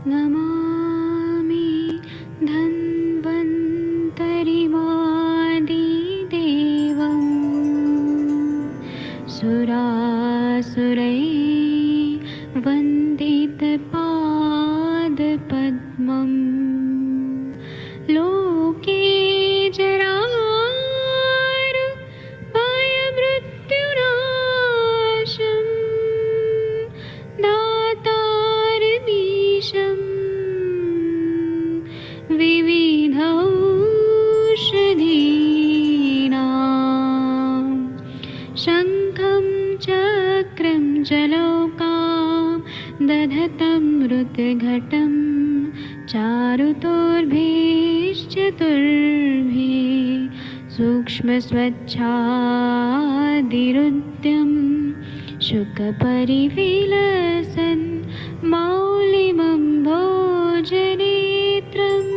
नमामि धन्वन्तरिमादिदेवं सुरासुरैर्वन्दितपादपद्मं लोके जरामृत्युनाशं दातारमीशं विविधौषधीनां शङ्खं चक्रं जलौकां दधतं मृतघटं चारुतोर्भिश्चतुर्भिः सूक्ष्मस्वच्छादिरुद्यं शुकपरिविलसन् मौलिमं भोजनेत्रम्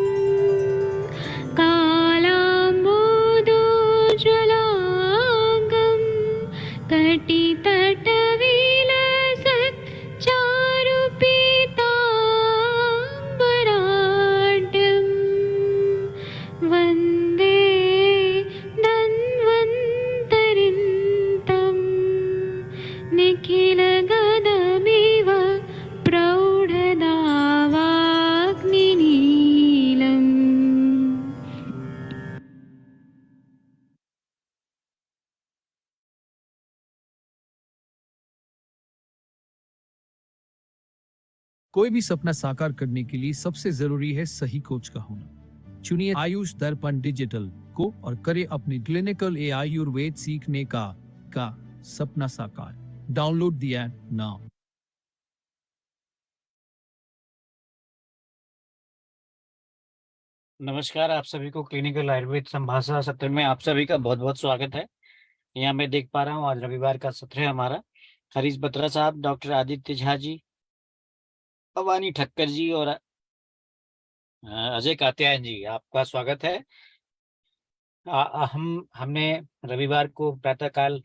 कालाम्बोदोज्ज्वलाङ्गं कटितटविलसत् चारुपीताम्बराढ्यं वन्दे धन्वन्तरिन्तं निखिलगदमिव प्रौढदावाग्निनीलम्। कोई भी सपना साकार करने के लिए सबसे जरूरी है सही कोच का होना। चुनिए आयुष दर्पण डिजिटल को और करें अपनी क्लिनिकल आयुर्वेद सीखने का सपना साकार। Download the app now. नमस्कार, आप सभी को क्लिनिकल आयुर्वेद संभाषा सत्र में आप सभी का बहुत बहुत स्वागत है। यहाँ मैं देख पा रहा हूँ आज रविवार का सत्र है हमारा। हरीश बत्रा साहब, डॉक्टर आदित्य झा जी, भवानी ठक्कर जी और अजय कात्यायन जी, आपका स्वागत है। हमने रविवार को प्रातःकाल,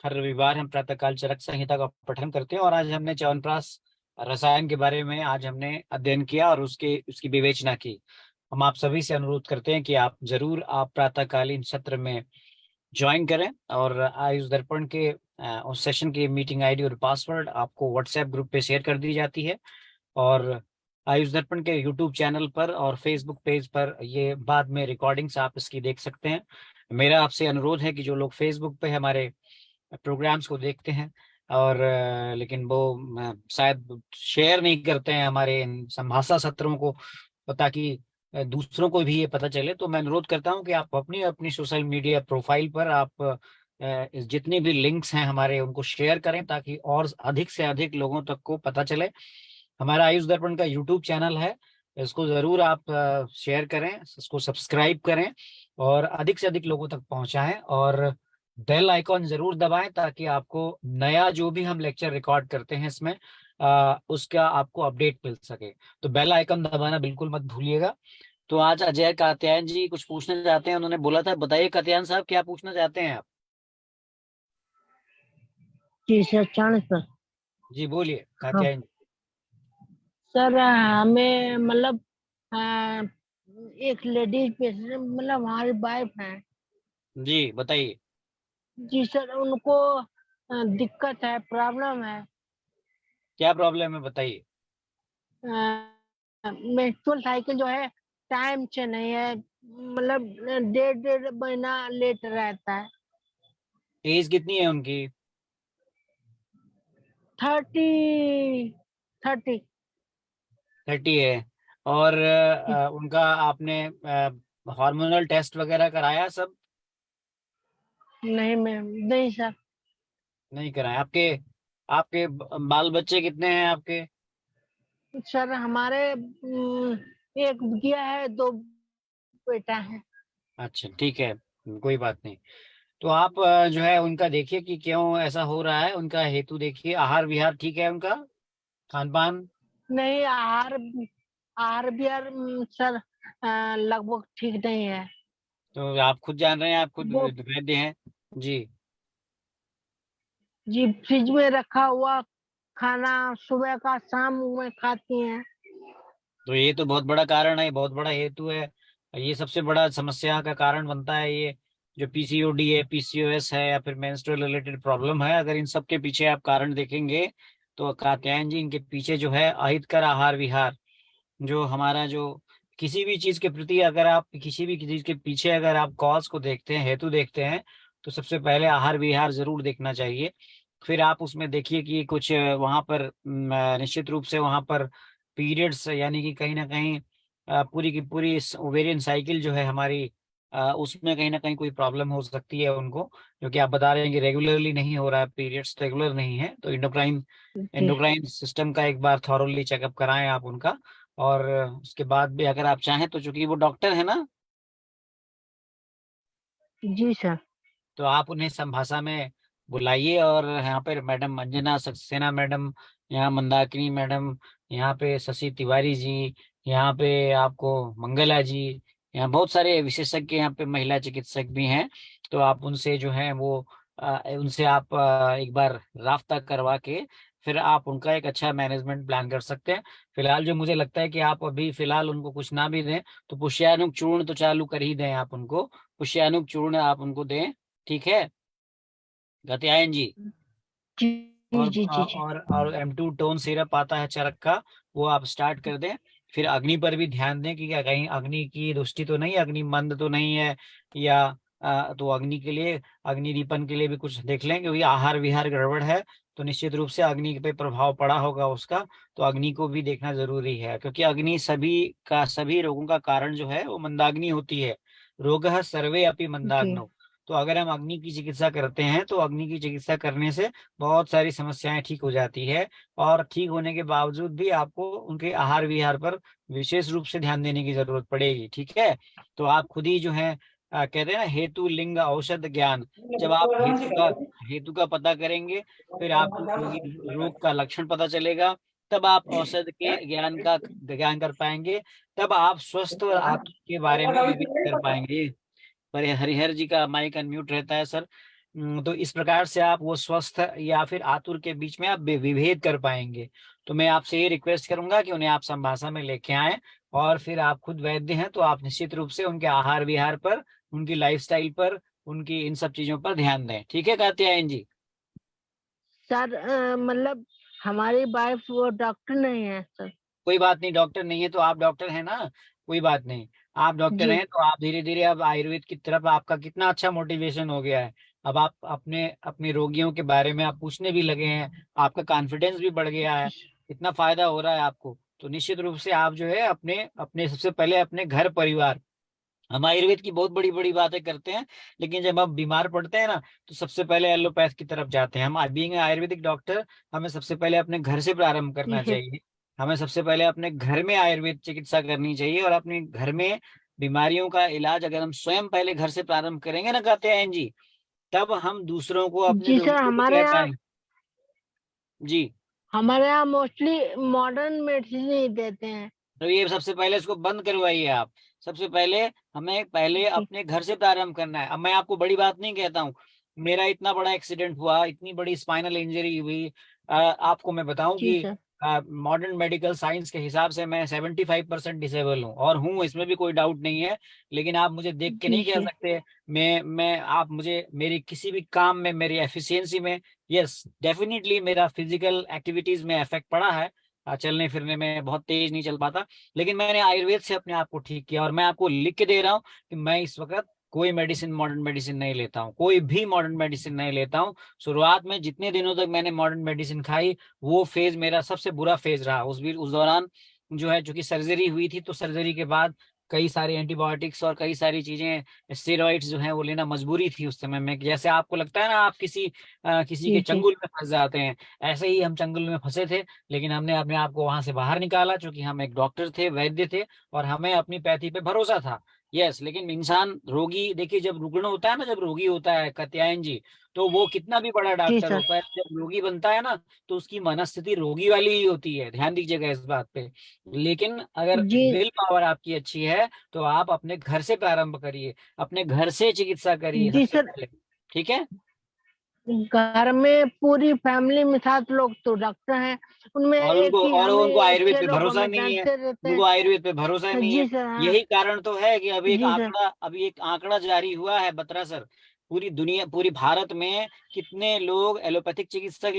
हर रविवार हम प्रातःकाल चरक संहिता का पठन करते हैं और आज हमने च्यवनप्राश रसायन के बारे में आज हमने अध्ययन किया और उसकी विवेचना की। हम आप सभी से अनुरोध करते हैं कि आप प्रातःकालीन सत्र में ज्वाइन करें और आयुष दर्पण के उस सेशन की मीटिंग आईडी और पासवर्ड आपको व्हाट्सएप ग्रुप पे शेयर कर दी जाती है और आयुष दर्पण के यूट्यूब चैनल पर और फेसबुक पेज पर ये बाद में रिकॉर्डिंग्स आप इसकी देख सकते हैं। मेरा आपसे अनुरोध है कि जो लोग फेसबुक पे हमारे प्रोग्राम्स को देखते हैं और लेकिन वो शायद शेयर नहीं करते हैं हमारे इन संभाषा सत्रों को, ताकि दूसरों को भी ये पता चले, तो मैं अनुरोध करता हूं कि आप अपनी अपनी सोशल मीडिया प्रोफाइल पर आप जितने भी लिंक्स हैं हमारे उनको शेयर करें ताकि और अधिक से अधिक लोगों तक को पता चले। हमारा आयुष दर्पण का यूट्यूब चैनल है, इसको जरूर आप शेयर करें, इसको सब्सक्राइब करें और अधिक से अधिक लोगों तक पहुंचाएं और बेल आइकॉन जरूर दबाएं ताकि आपको नया जो भी हम लेक्चर रिकॉर्ड करते हैं इसमें उसका आपको अपडेट मिल सके। तो बेल आइकन दबाना बिल्कुल मत भूलिएगा। तो आज अजय कात्यायन जी कुछ पूछना चाहते हैं, उन्होंने बोला था। बताइए कात्यायन साहब, क्या पूछना चाहते हैं आप? जी सर, चाणक्य सर। जी बोलिए हाँ कात्यायन जी। सर, हमें मतलब एक लेडीज पेशेंट, मतलब हमारी वाइफ है। जी बताइए। जी सर, उनको दिक्कत है, प्रॉब्लम है। क्या प्रॉब्लम है बताइए। मेंस्ट्रुअल साइकिल जो है टाइम से नहीं है, मतलब डेढ़ डेढ़ महीना लेट रहता है। एज कितनी है उनकी? 30 30। 30 है। और उनका आपने हार्मोनल टेस्ट वगैरह कराया सब? नहीं मैम, नहीं सर। नहीं कराया। आपके आपके बाल बच्चे कितने हैं आपके? सर हमारे एक बिटिया है, 2 बेटा है। अच्छा ठीक है, कोई बात नहीं। तो आप जो है उनका देखिए कि क्यों ऐसा हो रहा है, उनका हेतु देखिए। आहार विहार ठीक है उनका, खान पान? नहीं, आहार आहार विहार सर लगभग ठीक नहीं है। तो आप खुद जान रहे हैं, आप खुद वो वैद्य हैं। जी। जी फ्रिज में रखा हुआ खाना सुबह का शाम में खाती हैं। तो ये तो बहुत बड़ा कारण है, बहुत बड़ा हेतु है। ये सबसे बड़ा समस्या का कारण बनता है ये, जो पीसीओडी है, पीसीओएस है, या फिर मेंस्ट्रुअल रिलेटेड प्रॉब्लम है। अगर इन सब के पीछे आप कारण देखेंगे तो कात्यायन जी, इनके पीछे जो है अहितकर आहार विहार, जो हमारा जो किसी भी चीज के प्रति, अगर आप किसी भी चीज के पीछे अगर आप कॉज को देखते हैं, हेतु देखते हैं, तो सबसे पहले आहार विहार जरूर देखना चाहिए। फिर आप उसमें देखिए कि कुछ वहां पर निश्चित रूप से वहां पर पीरियड्स, यानी कि कहीं ना कहीं पूरी की पूरी ओवेरियन साइकिल जो है हमारी, उसमें कहीं ना कहीं कोई प्रॉब्लम हो सकती है उनको, क्योंकि आप बता रहे हैं कि रेगुलरली नहीं हो रहा है, पीरियड्स रेगुलर नहीं है। तो एंडोक्राइन जी एंडोक्राइन सिस्टम का एक बार थॉरोली चेकअप कराएं आप उनका। और उसके बाद भी अगर आप चाहें तो, चूंकि वो डॉक्टर है ना, जी सर। तो आप उन्हें संभाषा में बुलाइए। और यहाँ पर मैडम अंजना सक्सेना मैडम, यहाँ मंदाकिनी मैडम, यहाँ पे शशि तिवारी जी, यहाँ पे आपको मंगला जी, यहाँ बहुत सारे विशेषज्ञ यहाँ पे महिला चिकित्सक भी हैं। तो आप उनसे जो है वो उनसे आप एक बार राब्ता करवा के फिर आप उनका एक अच्छा मैनेजमेंट प्लान कर सकते हैं। फिलहाल जो मुझे लगता है कि आप अभी फिलहाल उनको कुछ ना भी दें तो पुष्यानुक चूर्ण तो चालू कर ही दें आप उनको, पुष्यानुक चूर्ण आप उनको दें, ठीक है कात्यायन जी। जी जी और जी जी जी। और M2 टोन सिरप आता है चरक का, वो आप स्टार्ट कर दें। फिर अग्नि पर भी ध्यान दें कि क्या कहीं अग्नि की दृष्टि तो नहीं, अग्नि मंद तो नहीं है, या तो अग्नि के लिए, अग्नि दीपन के लिए भी कुछ देख लें, क्योंकि आहार विहार गड़बड़ है तो निश्चित रूप से अग्नि पे प्रभाव पड़ा होगा उसका। तो अग्नि को भी देखना जरूरी है, क्योंकि अग्नि सभी रोगों का कारण जो है वो मंदाग्नि होती है। रोगः सर्वे अपि जी मंदाग्नौ। तो अगर हम अग्नि की चिकित्सा करते हैं तो अग्नि की चिकित्सा करने से बहुत सारी समस्याएं ठीक हो जाती है। और ठीक होने के बावजूद भी आपको उनके आहार विहार पर विशेष रूप से ध्यान देने की जरूरत पड़ेगी, ठीक है। तो आप खुद ही जो है कहते हैं ना, हेतु लिंग औषध ज्ञान, जब आप हेतु का पता करेंगे, फिर आपको रोगी रोग का लक्षण पता चलेगा, तब आप औषध के ज्ञान कर पाएंगे, तब आप स्वस्थ आत्मा के बारे में विवेक कर पाएंगे। पर हरिहर जी का माइक अनम्यूट रहता है सर। तो इस प्रकार से आप वो स्वस्थ या फिर आतुर के बीच में आप विभेद कर पाएंगे। तो मैं आपसे ये रिक्वेस्ट करूंगा कि उन्हें आप संभाषा में लेके आएं, और फिर आप खुद वैद्य हैं तो आप निश्चित रूप से उनके आहार विहार पर, उनकी लाइफस्टाइल पर, उनकी इन सब चीजों पर ध्यान दें, ठीक है कात्यायन जी। सर मतलब हमारी वाइफ वो डॉक्टर नहीं है सर। कोई बात नहीं, डॉक्टर नहीं है तो आप डॉक्टर हैं ना, कोई बात नहीं। आप डॉक्टर जी हैं तो आप धीरे धीरे अब आयुर्वेद की तरफ आपका कितना अच्छा मोटिवेशन हो गया है। अब आप अपने अपने रोगियों के बारे में आप पूछने भी लगे हैं, आपका कॉन्फिडेंस भी बढ़ गया है, इतना फायदा हो रहा है आपको। तो निश्चित रूप से आप जो है अपने अपने सबसे पहले अपने घर परिवार, हम आयुर्वेद की बहुत बड़ी बड़ी बातें करते हैं, लेकिन जब हम बीमार पड़ते हैं ना तो सबसे पहले एलोपैथ की तरफ जाते हैं। हम बीइंग आयुर्वेदिक डॉक्टर, हमें सबसे पहले अपने घर से प्रारंभ करना ठीक है चाहिए। हमें सबसे पहले अपने घर में आयुर्वेद चिकित्सा करनी चाहिए, और अपने घर में बीमारियों का इलाज अगर हम स्वयं पहले घर से प्रारंभ करेंगे ना कात्यायन जी, तब हम दूसरों को, अपने जी सर। रोगियों को कह पाएंगे। जी। हमारे यहाँ मोस्टली मॉडर्न मेडिसिन ही देते हैं। तो ये सबसे पहले इसको बंद करवाइए आप। सबसे पहले हमें पहले जी अपने घर से प्रारंभ करना है। अब मैं आपको बड़ी बात नहीं कहता हूँ, मेरा इतना बड़ा एक्सीडेंट हुआ, इतनी बड़ी स्पाइनल इंजरी हुई, आपको मैं बताऊं जी कि सर। मॉडर्न मेडिकल साइंस के हिसाब से मैं 75% डिसेबल हूँ, और हूँ, इसमें भी कोई डाउट नहीं है। लेकिन आप मुझे देख के जी नहीं कह जी सकते, मैं आप मुझे मेरी किसी भी काम में, मेरी एफिशिएंसी में, यस डेफिनेटली मेरा फिजिकल एक्टिविटीज में इफेक्ट पड़ा है। चलने फिरने में बहुत तेज नहीं चल पाता, लेकिन मैंने आयुर्वेद से अपने आप को ठीक किया। और मैं आपको लिख के दे रहा हूँ कि मैं इस वक्त कोई मेडिसिन, मॉडर्न मेडिसिन नहीं लेता हूँ, कोई भी मॉडर्न मेडिसिन नहीं लेता हूँ। शुरुआत में जितने दिनों तक मैंने मॉडर्न मेडिसिन खाई, वो फेज मेरा सबसे बुरा फेज रहा। उस दौरान जो है, चूंकि सर्जरी हुई थी, तो सर्जरी के बाद कई सारे एंटीबायोटिक्स और कई सारी चीजें, स्टेरॉइड्स जो है वो लेना मजबूरी थी उस समय में। जैसे आपको लगता है ना, आप किसी जी के जी चंगुल में फंस जाते हैं, ऐसे ही हम चंगुल में फंसे थे। लेकिन हमने अपने आप को वहां से बाहर निकाला, क्योंकि हम एक डॉक्टर थे, वैद्य थे, और हमें अपनी पैथी पे भरोसा था। यस, लेकिन इंसान रोगी, देखिए जब रुग्ण होता है ना, जब रोगी होता है कात्यायन जी, तो वो कितना भी बड़ा जी डॉक्टर हो, सर। पर जब रोगी बनता है ना, तो उसकी मनस्थिति रोगी वाली ही होती है, ध्यान दीजिएगा इस बात पे। लेकिन अगर जी विल पावर आपकी अच्छी है तो आप अपने घर से प्रारंभ करिए, अपने घर से चिकित्सा करिए जी सबसे सर। पहले, ठीक है। घर में पूरी फैमिली में 7 लोग तो डॉक्टर हैं, उनमें और एक उनको ही और उनको हमें आयुर्वेद 6 पे लोग भरोसा हमें नहीं है। डांटते रहते हैं। उनको आयुर्वेद पे भरोसा नहीं जी है। सर, हाँ। यही कारण तो है कि जी सर। अभी एक आंकड़ा जारी हुआ है बत्रा सर, पूरी दुनिया, पूरी भारत में कितने लोग एलोपैथिक चिकित्सा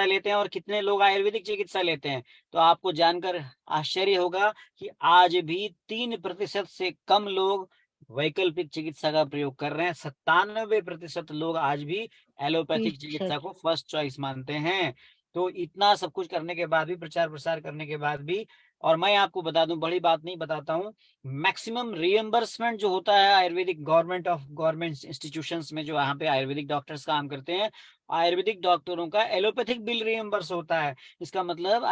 लेते हैं और कितने लोग आयुर्वेदिक चिकित्सा लेते हैं। तो आपको जानकर आश्चर्य होगा कि आज भी 3% से कम लोग वैकल्पिक चिकित्सा का प्रयोग कर रहे हैं। 97% लोग आज भी जी एलोपैथिक सर। चिकित्सा को फर्स्ट चॉइस मानते हैं। तो इतना सब कुछ करने के बाद भी, प्रचार प्रसार करने के बाद भी, और मैं आपको बता दूं, बड़ी बात नहीं बताता हूं, मैक्सिमम रिएम्बर्समेंट जो होता है आयुर्वेदिक गवर्नमेंट इंस्टीट्यूशंस में, जो यहाँ पे आयुर्वेदिक डॉक्टर्स काम करते हैं, आयुर्वेदिक डॉक्टरों का एलोपैथिक बिल रिएम्बर्स होता है। इसका मतलब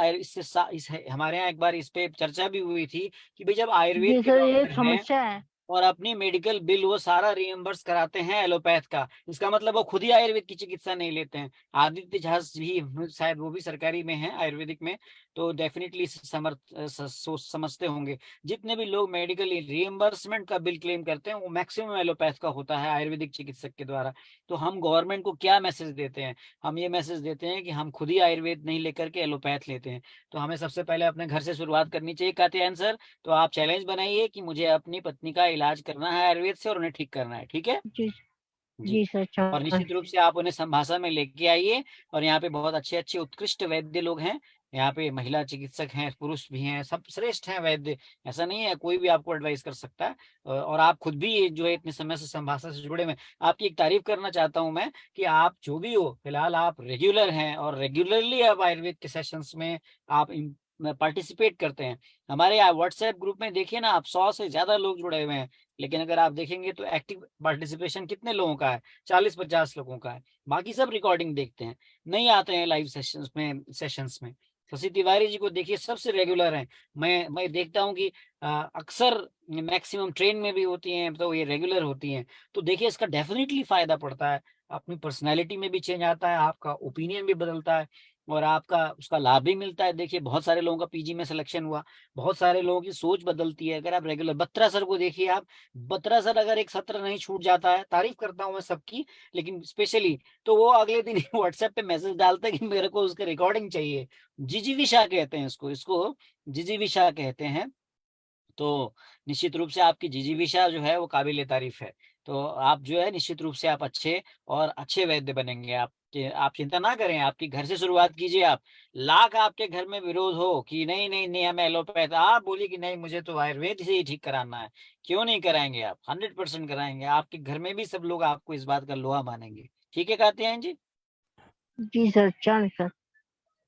हमारे यहाँ एक बार इस पे चर्चा भी हुई थी कि भाई जब आयुर्वेद जी के सर, ये एक डॉक्टर हैं समस्या है। और अपनी मेडिकल बिल वो सारा रिएम्बर्स कराते हैं एलोपैथ का, इसका मतलब वो खुद ही आयुर्वेद की चिकित्सा नहीं लेते हैं। आदित्य झास भी शायद वो भी सरकारी में है आयुर्वेदिक में, तो डेफिनेटली सोच समझते होंगे। जितने भी लोग मेडिकल रिएम्बर्समेंट का बिल क्लेम करते हैं वो मैक्सिमम एलोपैथ का होता है आयुर्वेदिक चिकित्सक के द्वारा। तो हम गवर्नमेंट को क्या मैसेज देते हैं? हम ये मैसेज देते हैं कि हम खुद ही आयुर्वेद नहीं लेकर के एलोपैथ लेते हैं। तो हमें सबसे पहले अपने घर से शुरुआत करनी चाहिए कात्यायन सर। तो आप चैलेंज बनाइए कि मुझे अपनी पत्नी का इलाज करना है आयुर्वेद से और उन्हें ठीक करना है, ठीक है जी। जी। जी सर, और निश्चित रूप से आप उन्हें संभाषा में लेके आइए। और यहाँ पे बहुत अच्छे अच्छे उत्कृष्ट वैद्य लोग हैं। यहाँ पे महिला चिकित्सक हैं, पुरुष भी हैं, सब श्रेष्ठ हैं वैद्य। ऐसा नहीं है, कोई भी आपको एडवाइस कर सकता है। और आप खुद भी जो है इतने समय से संभाषा से जुड़े हुए, आपकी एक तारीफ करना चाहता हूँ मैं कि आप जो भी हो फिलहाल आप रेगुलर हैं और रेगुलरली आप आयुर्वेद के सेशंस में आप पार्टिसिपेट करते हैं। हमारे यहाँ व्हाट्सएप ग्रुप में देखिए ना आप, 100 से ज्यादा लोग जुड़े हुए हैं। लेकिन अगर आप देखेंगे तो एक्टिव पार्टिसिपेशन कितने लोगों का है? 40-50 लोगों का है। बाकी सब रिकॉर्डिंग देखते हैं, नहीं आते हैं लाइव सेशंस में। शशि तिवारी जी को देखिए, सबसे रेगुलर हैं। मैं देखता हूँ कि अक्सर मैक्सिमम ट्रेन में भी होती हैं तो ये रेगुलर होती हैं। तो देखिए इसका डेफिनेटली फायदा पड़ता है, अपनी पर्सनैलिटी में भी चेंज आता है, आपका ओपिनियन भी बदलता है और आपका उसका लाभ भी मिलता है। देखिए बहुत सारे लोगों का पीजी में सिलेक्शन हुआ, बहुत सारे लोगों की सोच बदलती है अगर आप रेगुलर। बत्रा सर को देखिए आप, बत्रा सर अगर एक सत्र नहीं छूट जाता है, तारीफ करता हूँ मैं सबकी, लेकिन स्पेशली तो वो अगले दिन व्हाट्सएप पे मैसेज डालते हैं कि मेरे को उसका रिकॉर्डिंग चाहिए। जिजीविषा कहते हैं इसको, जिजीविषा कहते हैं। तो निश्चित रूप से आपकी जिजीविषा जो है वो काबिल तारीफ है। तो आप जो है निश्चित रूप से आप अच्छे वैद्य बनेंगे। आप चिंता ना करें, आपकी घर से शुरुआत कीजिए। आप लाख आपके घर में विरोध हो कि नहीं नहीं नहीं हमें एलोपैथ, आप बोलिए कि नहीं मुझे तो आयुर्वेद से ही ठीक कराना है। क्यों नहीं कराएंगे? आप 100% कराएंगे। आपके घर में भी सब लोग आपको इस बात का लोहा मानेंगे। ठीक है कात्यायन जी? जी सर, चरण सर।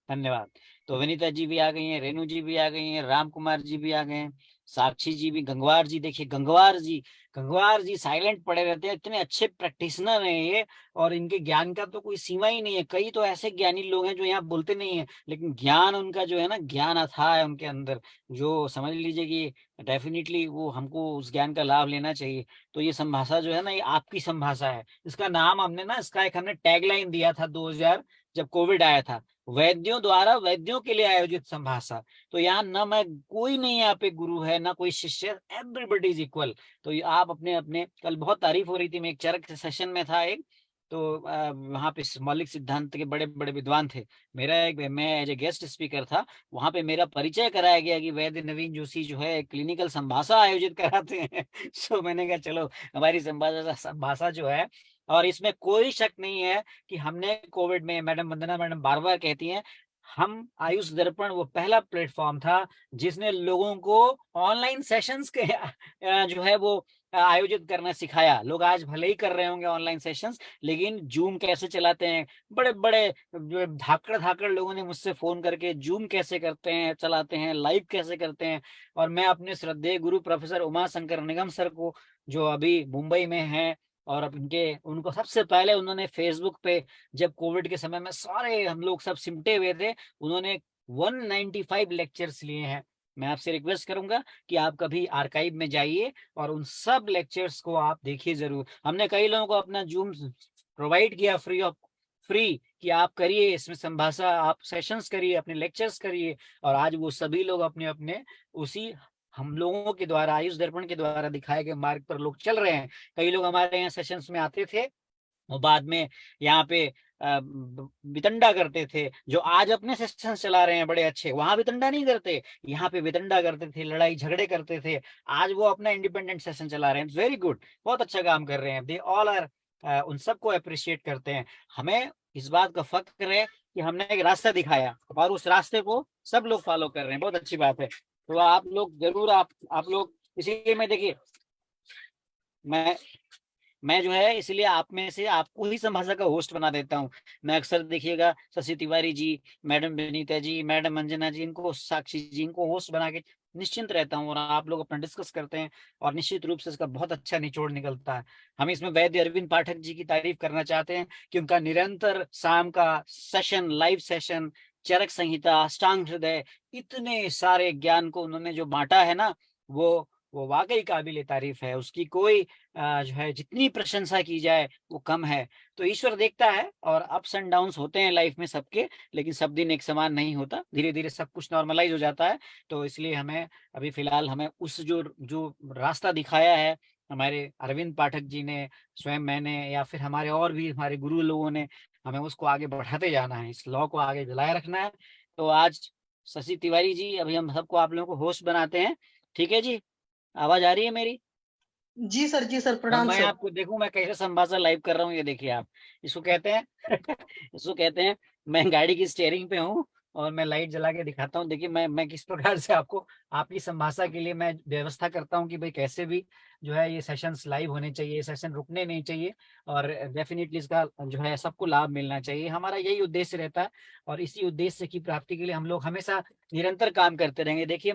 धन्यवाद। तो विनीता जी भी आ गई हैं, रेणु जी भी आ गई हैं, राम कुमार जी भी आ गए हैं, साक्षी जी भी, गंगवार जी देखिए, गंगवार जी साइलेंट पड़े रहते हैं, इतने अच्छे प्रैक्टिशनर हैं ये। और इनके ज्ञान का तो कोई सीमा ही नहीं है। कई तो ऐसे ज्ञानी लोग हैं जो यहाँ बोलते नहीं है, लेकिन ज्ञान उनका जो है ना, ज्ञान अथाह है उनके अंदर, जो समझ लीजिए कि डेफिनेटली वो हमको उस ज्ञान का लाभ लेना चाहिए। तो ये संभाषा जो है ना, ये आपकी संभाषा है। इसका नाम हमने ना, इसका एक हमने टैगलाइन दिया था 2000 जब कोविड आया था, वैद्यों द्वारा वैद्यों के लिए आयोजित संभाषा। तो यहाँ न मैं, कोई नहीं यहाँ पे गुरु है ना कोई शिष्य, एवरीबडी इज इक्वल। तो आप अपने अपने, कल बहुत तारीफ हो रही थी, मैं एक चरक सेशन में था एक, तो वहाँ पे मौलिक सिद्धांत के बड़े बड़े विद्वान थे। मैं एज ए गेस्ट स्पीकर था, वहाँ पे मेरा परिचय कराया गया कि वैद्य नवीन जोशी जो है क्लिनिकल संभाषा आयोजित कराते हैं। सो मैंने कहा चलो हमारी संभाषा जो है, और इसमें कोई शक नहीं है कि हमने कोविड में, मैडम वंदना मैडम बार बार कहती हैं, हम आयुष दर्पण वो पहला प्लेटफॉर्म था जिसने लोगों को ऑनलाइन सेशंस के जो है वो आयोजित करना सिखाया। लोग आज भले ही कर रहे होंगे ऑनलाइन सेशंस, लेकिन जूम कैसे चलाते हैं, बड़े बड़े जो धाकड़ धाकड़ लोगों ने मुझसे फोन करके जूम कैसे करते हैं, चलाते हैं, लाइव कैसे करते हैं। और मैं अपने श्रद्धेय गुरु प्रोफेसर उमा शंकर निगम सर को, जो अभी मुंबई में हैं, और अब उनको सबसे पहले उन्होंने फेसबुक पे, जब कोविड के समय में सारे हम लोग सब सिमटे हुए थे, उन्होंने 195 लेक्चर्स लिए हैं। मैं आपसे रिक्वेस्ट करूंगा कि आप कभी आर्काइव में जाइए और उन सब लेक्चर्स को आप देखिए जरूर। हमने कई लोगों को अपना जूम प्रोवाइड किया फ्री कि आप करिए इसमें संभाषा, आप सेशंस करिए, अपने लेक्चर्स करिए। और आज वो सभी लोग अपने अपने उसी हम लोगों के द्वारा, आयुष दर्पण के द्वारा दिखाए गए मार्ग पर लोग चल रहे हैं। कई लोग हमारे यहाँ सेशंस में आते थे वो बाद में यहाँ पे वितंडा करते थे, जो आज अपने सेशन चला रहे हैं बड़े अच्छे, वहां वितंडा नहीं करते, यहाँ पे वितंडा करते थे, लड़ाई झगड़े करते थे। आज वो अपना इंडिपेंडेंट सेशन चला रहे हैं, वेरी गुड, बहुत अच्छा काम कर रहे हैं, दे ऑल आर, उन सबको अप्रिशिएट करते हैं। हमें इस बात का फक्र है कि हमने एक रास्ता दिखाया और उस रास्ते को सब लोग फॉलो कर रहे हैं, बहुत अच्छी बात है। तो आप लोग जरूर, आप लोग, इसीलिए मैं देखिए, मैं जो है इसलिए आप में से आपको ही संभाषा का होस्ट बना देता हूँ। मैं अक्सर देखिएगा शशि तिवारी जी, मैडम विनीता जी, मैडम अंजना जी, इनको, साक्षी जी, इनको होस्ट बना के निश्चिंत रहता हूँ और आप लोग अपना डिस्कस करते हैं और निश्चित रूप से इसका बहुत अच्छा निचोड़ निकलता है। हम इसमें वैद्य अरविंद पाठक जी की तारीफ करना चाहते हैं कि उनका निरंतर शाम का सेशन, लाइव सेशन, चरक संहिता, अष्टांग हृदय, इतने सारे ज्ञान को उन्होंने जो बांटा है ना, वो वाकई काबिल तारीफ है। उसकी कोई जो है जितनी प्रशंसा की जाए वो कम है। तो ईश्वर देखता है और अप्स एंड डाउन्स होते हैं लाइफ में सबके, लेकिन सब दिन एक समान नहीं होता, धीरे धीरे सब कुछ नॉर्मलाइज हो जाता है। तो इसलिए हमें अभी फिलहाल हमें उस जो रास्ता दिखाया है हमारे अरविंद पाठक जी ने, स्वयं मैंने, या फिर हमारे और भी हमारे गुरु लोगों ने, हमें उसको आगे बढ़ाते जाना है, इस लॉ को आगे जलाए रखना है। तो आज शशि तिवारी जी, अभी हम सबको, आप लोगों को होस्ट बनाते हैं, ठीक है जी? आवाज आ रही है मेरी? जी सर, अब प्रणाम मैं सर। आपको देखूं मैं कैसे संभाषण लाइव कर रहा हूँ, ये देखिए आप, इसको कहते हैं इसको कहते हैं, मैं गाड़ी की स्टीयरिंग पे हूँ और मैं लाइट जला के दिखाता हूँ। देखिए मैं किस प्रकार से आपको, आपकी संभाषा के लिए मैं व्यवस्था करता हूँ कि भाई कैसे भी जो है ये सेशंस लाइव होने चाहिए, सेशन रुकने नहीं चाहिए और डेफिनेटली इसका जो है सबको लाभ मिलना चाहिए। हमारा यही उद्देश्य रहता है और इसी उद्देश्य की प्राप्ति के लिए हम लोग हमेशा निरंतर काम करते रहेंगे। देखिए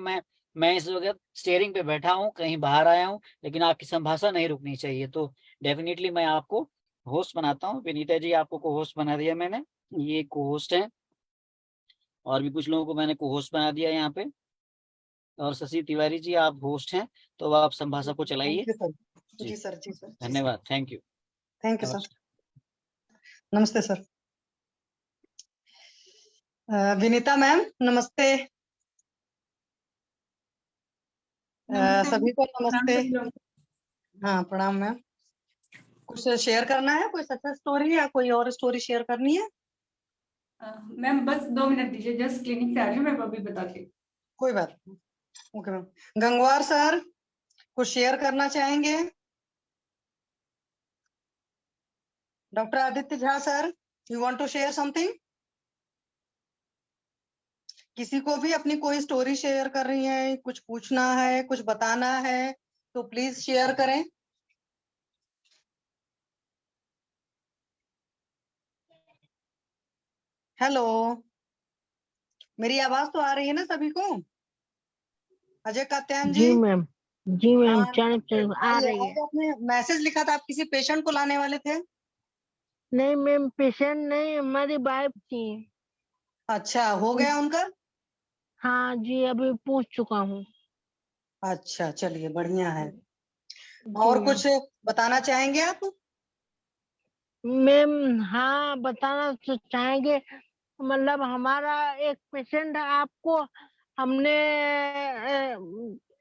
मैं इस वक्त स्टीयरिंग पे बैठा हूँ, कहीं बाहर आया हूँ, लेकिन आपकी संभाषा नहीं रुकनी चाहिए। तो डेफिनेटली मैं आपको होस्ट बनाता हूँ। विनीता जी, आपको को होस्ट बना दिया मैंने, ये को होस्ट है, और भी कुछ लोगों को मैंने को होस्ट बना दिया यहाँ पे। और शशि तिवारी जी, आप होस्ट हैं, तो आप संभाषा को चलाइए। जी सर। धन्यवाद, thank you. Thank you sir. नमस्ते सर। विनीता मैम नमस्ते। सभी को नमस्ते। हाँ प्रणाम मैम। कुछ शेयर करना है, कोई सक्सेस स्टोरी या कोई और स्टोरी शेयर करनी है? मैम बस 2 मिनट दीजिए, जस्ट क्लिनिक से आ रही हूँ, मैं अभी बताती हूँ। कोई बात नहीं। Okay ma'am. गंगवार सर कुछ शेयर करना चाहेंगे? Doctor Aditya Jha sir, you want to share something? किसी को भी अपनी कोई स्टोरी शेयर कर रही है, कुछ पूछना है, कुछ बताना है तो प्लीज शेयर करें। हेलो, मेरी आवाज तो आ रही है ना सभी को? अजय कात्यायन जी? जी मैम, जी मैम, हाँ, चैन आ रही है। आज आपने मैसेज लिखा था, आप किसी पेशेंट को लाने वाले थे? नहीं मैम, पेशेंट नहीं, हमारी वाइफ थी। अच्छा, हो गया उनका? हाँ जी, अभी पूछ चुका हूँ। अच्छा चलिए, बढ़िया है। जी और मैम। कुछ बताना चाहेंगे आप? मैम हाँ, बताना तो चाहेंगे। मतलब हमारा एक पेशेंट है, आपको हमने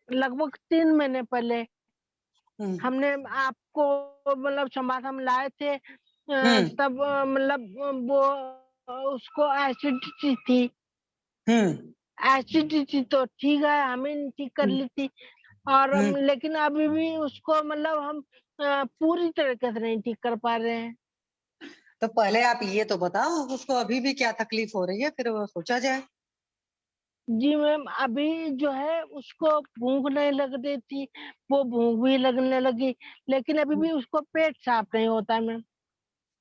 लगभग 3 महीने पहले हमने आपको मतलब संभाषा में लाए थे। तब मतलब वो उसको एसिडिटी थी। एसिडिटी तो ठीक है, हमें ठीक कर ली थी और लेकिन अभी भी उसको मतलब हम पूरी तरीके से नहीं ठीक कर पा रहे हैं। तो पहले आप ये तो बताओ उसको अभी भी क्या तकलीफ हो रही है, फिर वो सोचा जाए। जी मैम, अभी जो है उसको भूख नहीं लग रही थी, वो भूख भी लगने लगी, लेकिन अभी भी उसको पेट साफ नहीं होता है मैम।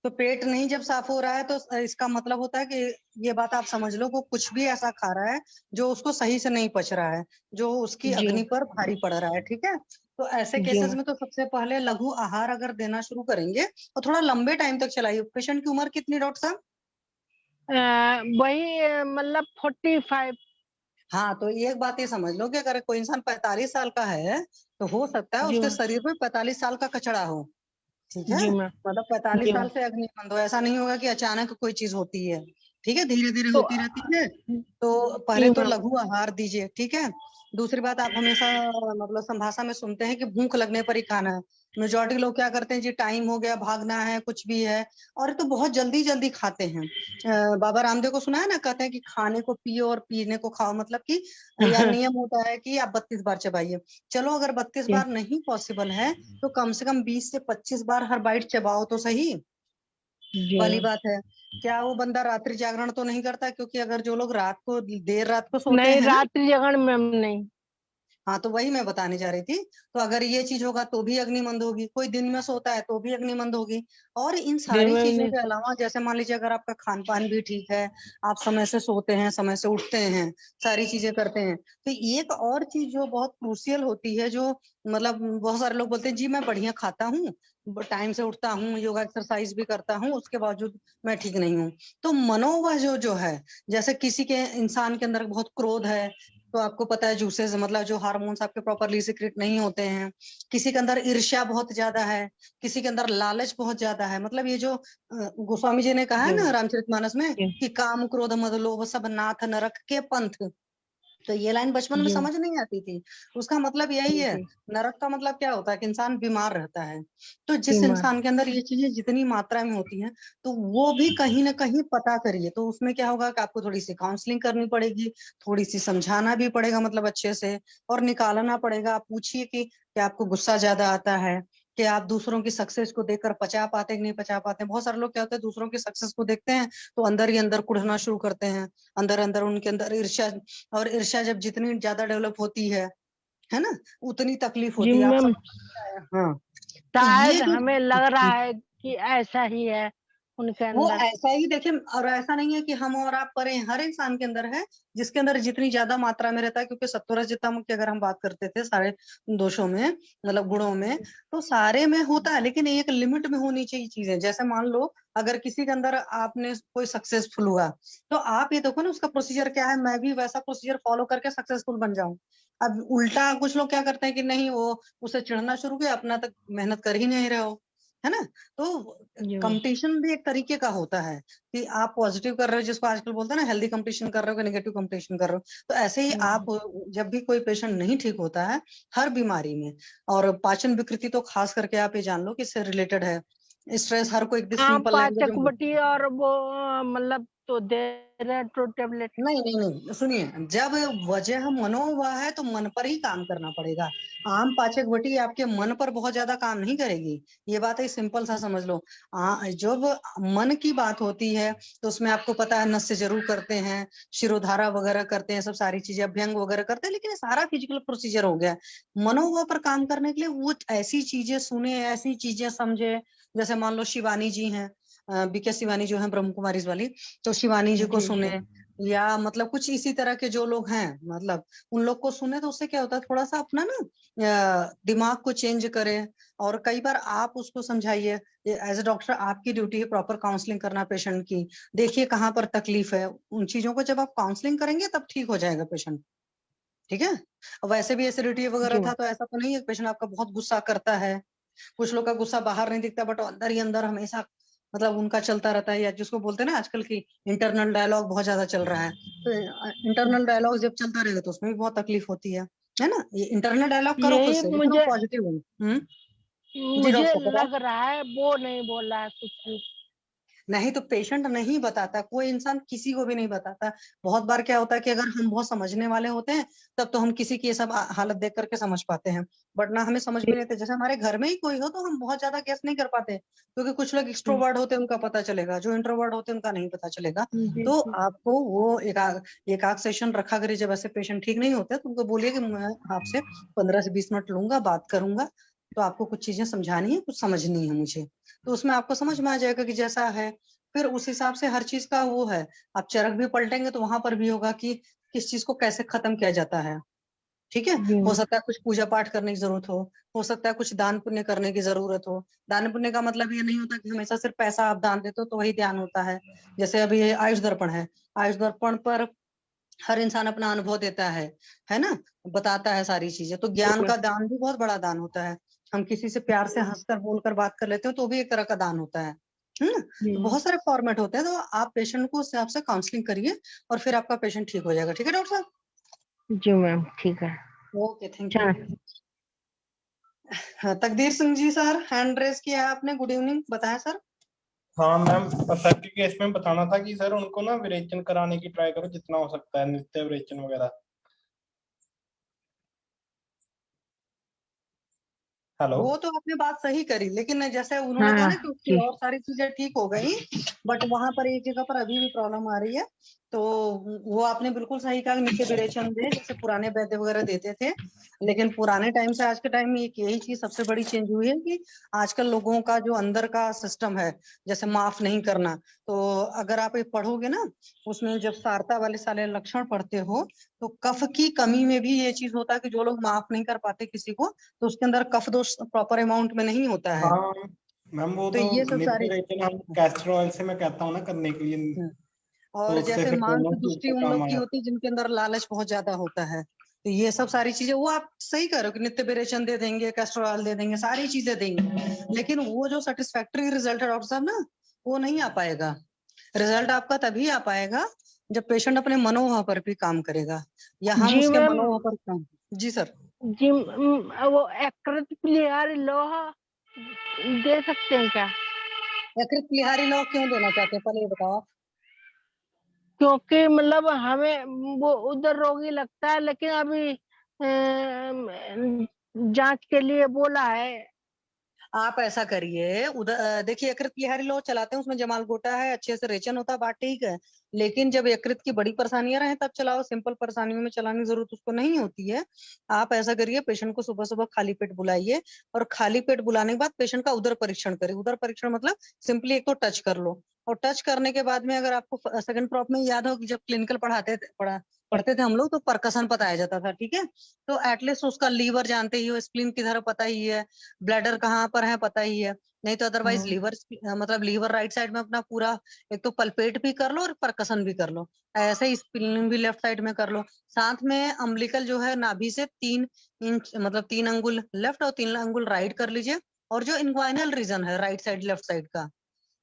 तो पेट नहीं जब साफ हो रहा है तो इसका मतलब होता है कि ये बात आप समझ लो, वो कुछ भी ऐसा खा रहा है जो उसको सही से नहीं पच रहा है, जो उसकी जी अग्नि पर भारी पड़ रहा है। ठीक है, तो ऐसे जी केसेस में तो सबसे पहले लघु आहार अगर देना शुरू करेंगे और थोड़ा लंबे टाइम तक चलाइए। पेशेंट की उम्र कितनी डॉक्टर साहब? वही मतलब 45। हाँ, तो एक बात ये समझ लो कि अगर कोई इंसान 45 साल का है तो हो सकता है जी उसके मैम। शरीर में 45 साल का कचड़ा हो। ठीक है, जी मैम। मतलब 45 जी साल मैम। से अग्निमंद हो, ऐसा नहीं होगा कि अचानक कोई चीज होती है। ठीक है, धीरे धीरे तो होती रहती है। तो जी पहले तो मैम। लघु आहार दीजिए। ठीक है, दूसरी बात, आप हमेशा मतलब संभाषा में सुनते हैं कि भूख लगने पर ही खाना है। मेजोरिटी लोग क्या करते हैं जी, टाइम हो गया, भागना है, कुछ भी है, और तो बहुत जल्दी जल्दी खाते हैं। बाबा रामदेव को सुना है ना, कहते हैं कि खाने को पियो और पीने को खाओ, मतलब कि या नियम होता है कि आप 32 बार चबाइए। चलो अगर 32 बार नहीं पॉसिबल है तो कम से कम 20 से 25 बार हर बाइट चबाओ तो सही। पहली बात है, क्या वो बंदा रात्रि जागरण तो नहीं करता? क्योंकि अगर जो लोग रात को देर रात को सोते नहीं, हैं ना, रात्रि जागरण मैम नहीं। हाँ तो वही मैं बताने जा रही थी। तो अगर ये चीज होगा तो भी अग्निमंद होगी, कोई दिन में सोता है तो भी अग्निमंद होगी। और इन दिन सारी में चीजों नहीं। के अलावा, जैसे मान लीजिए अगर आपका खान पान भी ठीक है, आप समय से सोते हैं, समय से उठते हैं, सारी चीजें करते हैं, तो एक और चीज जो बहुत क्रूशियल होती है, जो मतलब बहुत सारे लोग बोलते हैं जी मैं बढ़िया खाता हूँ, टाइम से उठता हूँ, योगा एक्सरसाइज भी करता हूँ, उसके बावजूद मैं ठीक नहीं हूँ। तो मनोवा जो है, जैसे किसी के इंसान के अंदर बहुत क्रोध है, तो आपको पता है जूसेस, मतलब जो हार्मोन्स आपके प्रॉपरली सिक्रेट नहीं होते हैं। किसी के अंदर ईर्ष्या बहुत ज्यादा है, किसी के अंदर लालच बहुत ज्यादा है। मतलब ये जो गोस्वामी जी ने कहा है ना रामचरितमानस में कि काम क्रोध मद लोभ सब नाथ नरक के पंथ, तो ये लाइन बचपन में समझ नहीं आती थी। उसका मतलब यही है, नरक का मतलब क्या होता है कि इंसान बीमार रहता है। तो जिस इंसान के अंदर ये चीजें जितनी मात्रा में होती हैं, तो वो भी कहीं ना कहीं पता करिए। तो उसमें क्या होगा कि आपको थोड़ी सी काउंसलिंग करनी पड़ेगी, थोड़ी सी समझाना भी पड़ेगा, मतलब अच्छे से, और निकालना पड़ेगा। आप पूछिए कि आपको गुस्सा ज्यादा आता है, कि आप दूसरों की सक्सेस को देखकर पचा पाते कि नहीं पचा पाते। बहुत सारे लोग क्या होते हैं, दूसरों की सक्सेस को देखते हैं तो अंदर ही अंदर कुढ़ना शुरू करते हैं, अंदर अंदर उनके अंदर ईर्ष्या, और ईर्ष्या जब जितनी ज्यादा डेवलप होती है ना, उतनी तकलीफ जी होती है। आप मैम, सब हाँ, तो ये शायद जो हमें लग रहा है कि ऐसा ही है उनके वो अंदर। ऐसा ही देखें, और ऐसा नहीं है कि हम और आप पर हैं, हर इंसान के अंदर है, जिसके अंदर जितनी ज्यादा मात्रा में रहता है। क्योंकि सत्वरजतम की अगर हम बात करते थे सारे दोषों में, मतलब गुणों में, तो सारे में होता है, लेकिन एक लिमिट में होनी चाहिए चीजें। जैसे मान लो अगर किसी के अंदर आपने कोई सक्सेसफुल हुआ, तो आप ये देखो ना उसका प्रोसीजर क्या है, मैं भी वैसा प्रोसीजर फॉलो करके सक्सेसफुल बन जाऊं। अब उल्टा कुछ लोग क्या करते हैं कि नहीं, वो उसे चिढ़ना शुरू किया, अपना तक मेहनत कर ही नहीं रहे हो, है ना। तो कंपटीशन भी एक तरीके का होता है कि आप पॉजिटिव कर रहे हो, जिसको आजकल बोलते हैं ना हेल्दी कंपटीशन कर रहे हो कि नेगेटिव कंपटीशन कर रहे हो। तो ऐसे ही आप, जब भी कोई पेशेंट नहीं ठीक होता है, हर बीमारी में, और पाचन विकृति तो खास करके आप ये जान लो कि इससे रिलेटेड है। स्ट्रेस, हर कोई हाँ, सिंपल लैंग्वेज पाचक में, बटी और वो मतलब तो दे रहे तो टेबलेट। नहीं नहीं नहीं, सुनिए, जब वजह मनोवा है तो मन पर ही काम करना पड़ेगा। आम पाचक वटी आपके मन पर बहुत ज्यादा काम नहीं करेगी, ये बात है, सिंपल सा समझ लो। जब मन की बात होती है तो उसमें आपको पता है नस्य जरूर करते हैं, शिरोधारा वगैरह करते हैं, सब सारी चीजें, अभ्यंग वगैरह करते हैं, लेकिन ये सारा फिजिकल प्रोसीजर हो गया। मनोवा पर काम करने के लिए वो ऐसी चीजें सुने, ऐसी चीजें समझे। जैसे मान लो शिवानी जी हैं, बीके शिवानी जो है ब्रह्म कुमारी वाली, तो शिवानी जी को सुने, या मतलब कुछ इसी तरह के जो लोग हैं, मतलब उन लोग को सुने, तो उससे क्या होता है, थोड़ा सा अपना ना दिमाग को चेंज करें। और कई बार आप उसको समझाइए, एज ए डॉक्टर आपकी ड्यूटी है प्रॉपर काउंसलिंग करना पेशेंट की। देखिए कहाँ पर तकलीफ है, उन चीजों को जब आप काउंसलिंग करेंगे तब ठीक हो जाएगा पेशेंट। ठीक है। और वैसे भी एसिडिटी वगैरह था तो ऐसा तो नहीं है पेशेंट आपका बहुत गुस्सा करता है। कुछ लोग का गुस्सा बाहर नहीं दिखता, बट अंदर ही अंदर हमेशा मतलब उनका चलता रहता है, या जिसको बोलते हैं ना आजकल की इंटरनल डायलॉग बहुत ज्यादा चल रहा है। तो इंटरनल डायलॉग जब चलता रहेगा तो उसमें भी बहुत तकलीफ होती है ना। ये इंटरनल डायलॉग करो खुद यही से, लेकिन वो मुझे पॉजिटिव हो। जी मुझे डॉक्टर बताओ। लग रहा है वो नहीं बोल रहा है कुछ भी। नहीं तो पेशेंट नहीं बताता, कोई इंसान किसी को भी नहीं बताता। बहुत बार क्या होता है कि अगर हम बहुत समझने वाले होते हैं तब तो हम किसी की ये सब हालत देख करके समझ पाते हैं, बट ना हमें समझ भी नहीं आते। जैसे हमारे घर में ही कोई हो तो हम बहुत ज्यादा गेस नहीं कर पाते, क्योंकि कुछ लोग एक्सट्रोवर्ड होते हैं उनका पता चलेगा, जो इंट्रोवर्ड होते हैं उनका नहीं पता चलेगा। तो आपको वो एक आध सेशन रखा करिए, जब ऐसे पेशेंट ठीक नहीं होते तो उनको बोलिए कि मैं आपसे 15 से 20 मिनट लूंगा, बात करूंगा, तो आपको कुछ चीजें समझानी है, कुछ समझनी है मुझे। तो उसमें आपको समझ में आ जाएगा कि जैसा है, फिर उस हिसाब से हर चीज का वो है। आप चरख भी पलटेंगे तो वहां पर भी होगा कि किस चीज को कैसे खत्म किया जाता है। ठीक है। हो सकता है कुछ पूजा पाठ करने की जरूरत हो सकता है कुछ दान पुण्य करने की जरूरत हो। दान पुण्य का मतलब ये नहीं होता कि हमेशा सिर्फ पैसा आप दान देते हो तो वही ध्यान होता है। जैसे अभी ये आयुष दर्पण है, आयुष दर्पण पर हर इंसान अपना अनुभव देता है ना, बताता है सारी चीजें। तो ज्ञान का दान भी बहुत बड़ा दान होता है। हम किसी से प्यार से हंसकर बोलकर बात कर लेते हो तो भी एक तरह का दान होता है ना। तो बहुत सारे फॉर्मेट होते हैं, तो आप पेशेंट को उस हिसाब से काउंसलिंग करिए और फिर आपका पेशेंट ठीक हो जाएगा। ठीक है डॉक्टर साहब। जी मैम, ठीक है। Okay, thank you. तकदीर Singh ji sir, hand raise किया है आपने, गुड इवनिंग, बताएं सर। हाँ मैम, सर के केस में बताना था कि सर उनको ना विरेचन कराने की ट्राई करो जितना हो सकता है, नृत्य विरेचन वगैरह। हेलो। वो तो आपने बात सही करी, लेकिन जैसे उन्होंने कहा हाँ ना कि उसकी जी। और सारी चीजें ठीक हो गई, बट वहां पर एक जगह पर अभी भी प्रॉब्लम आ रही है। तो वो आपने बिल्कुल सही कहा, नित्य विरेचन दे जैसे पुराने वैद्य वगैरह देते थे। लेकिन पुराने टाइम से आज के टाइम में एक यही चीज सबसे बड़ी चेंज हुई है कि आजकल लोगों का जो अंदर का सिस्टम है, जैसे माफ नहीं करना, तो अगर आप ये पढ़ोगे ना, उसमें जब सारता वाले सारे लक्षण पढ़ते हो, तो कफ की कमी में भी ये चीज होता है कि जो लोग माफ नहीं कर पाते किसी को, तो उसके अंदर कफ दोष प्रॉपर अमाउंट में नहीं होता है। हाँ मैम, वो तो तो ये सब नृत्य सारी विरेचन हम कैस्टर ऑयल से मैं कहता हूँ ना करने के लिए, हम्म। तो और उससे जैसे फिर मांस दोनों चीज तुष्टि का उन काम लोग आ की जाता होती है जिनके अंदर लालच बहुत ज्यादा होता है। तो ये सब सारी चीजें वो आप सही कह रहे हो कि नित्य विरेचन दे देंगे, कैस्टर ऑयल दे देंगे, सारी चीजें देंगे, लेकिन वो जो सेटिस्फैक्टरी रिजल्ट है डॉक्टर साहब ना, वो नहीं आ पाएगा। रिजल्ट आपका तभी आ पाएगा जब पेशेंट अपने मनोभाव पर भी काम करेगा, या हम जी उसके मैम। मनोभाव पर काम। जी सर। जी वो एक्कृत प्लिहारी लोहा दे सकते हैं क्या? यकृत प्लिहारी लौ क्यों देना चाहते हैं, पहले ये बताओ आप। क्योंकि मतलब हमें वो उधर रोगी लगता है, लेकिन अभी जांच के लिए बोला है। आप ऐसा करिए, उधर देखिए, यकृत प्लिहारी लो चलाते हैं, उसमें जमाल गोटा है, अच्छे से रेचन होता है, बात ठीक है। लेकिन जब यकृत की बड़ी परेशानियां रहे तब चलाओ, सिंपल परेशानियों में चलाने की जरूरत उसको नहीं होती है। आप ऐसा करिए, पेशेंट को सुबह सुबह खाली पेट बुलाइए, और खाली पेट बुलाने के बाद पेशेंट का उदर परीक्षण करिए। उदर परीक्षण मतलब सिंपली एक तो टच कर लो, और टच करने के बाद में अगर आपको सेकंड प्रॉप में याद हो कि जब क्लिनिकल पढ़ते थे हम लोग, तो परकसन बताया जाता था, ठीक है। तो एटलीस्ट उसका लीवर जानते ही हो, स्प्लीन किधर पता ही है, ब्लैडर कहाँ पर है पता ही है। नहीं तो अदरवाइज लीवर, मतलब लीवर राइट साइड में अपना पूरा एक तो पल्पेट भी कर लो और परकसन भी कर लो, ऐसे ही स्प्लीन भी लेफ्ट साइड में कर लो। साथ में अम्बिलिकल जो है नाभि से 3 इंच, मतलब 3 अंगुल लेफ्ट और 3 अंगुल राइट कर लीजिए। और जो इंग्वाइनल रीजन है राइट साइड लेफ्ट साइड का,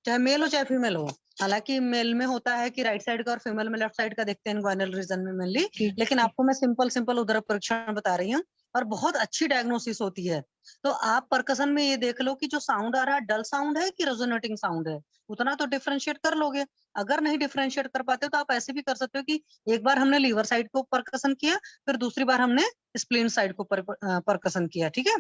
चाहे मेल हो चाहे फीमेल हो, हालांकि मेल में होता है कि राइट साइड का, और फीमेल में लेफ्ट साइड का देखते हैं इंग्वाइनल रीजन में मेनली। लेकिन आपको मैं सिंपल सिंपल उदर परीक्षण बता रही हूँ, और बहुत अच्छी डायग्नोसिस होती है। तो आप परकसन में ये देख लो कि जो साउंड आ रहा है डल साउंड है कि रेजोनेटिंग साउंड है, उतना तो डिफरेंशिएट कर लोगे। अगर नहीं डिफरेंशिएट कर पाते तो आप ऐसे भी कर सकते हो कि एक बार हमने लीवर साइड को परकसन किया, फिर दूसरी बार हमने स्प्लीन साइड को परकसन किया, ठीक है।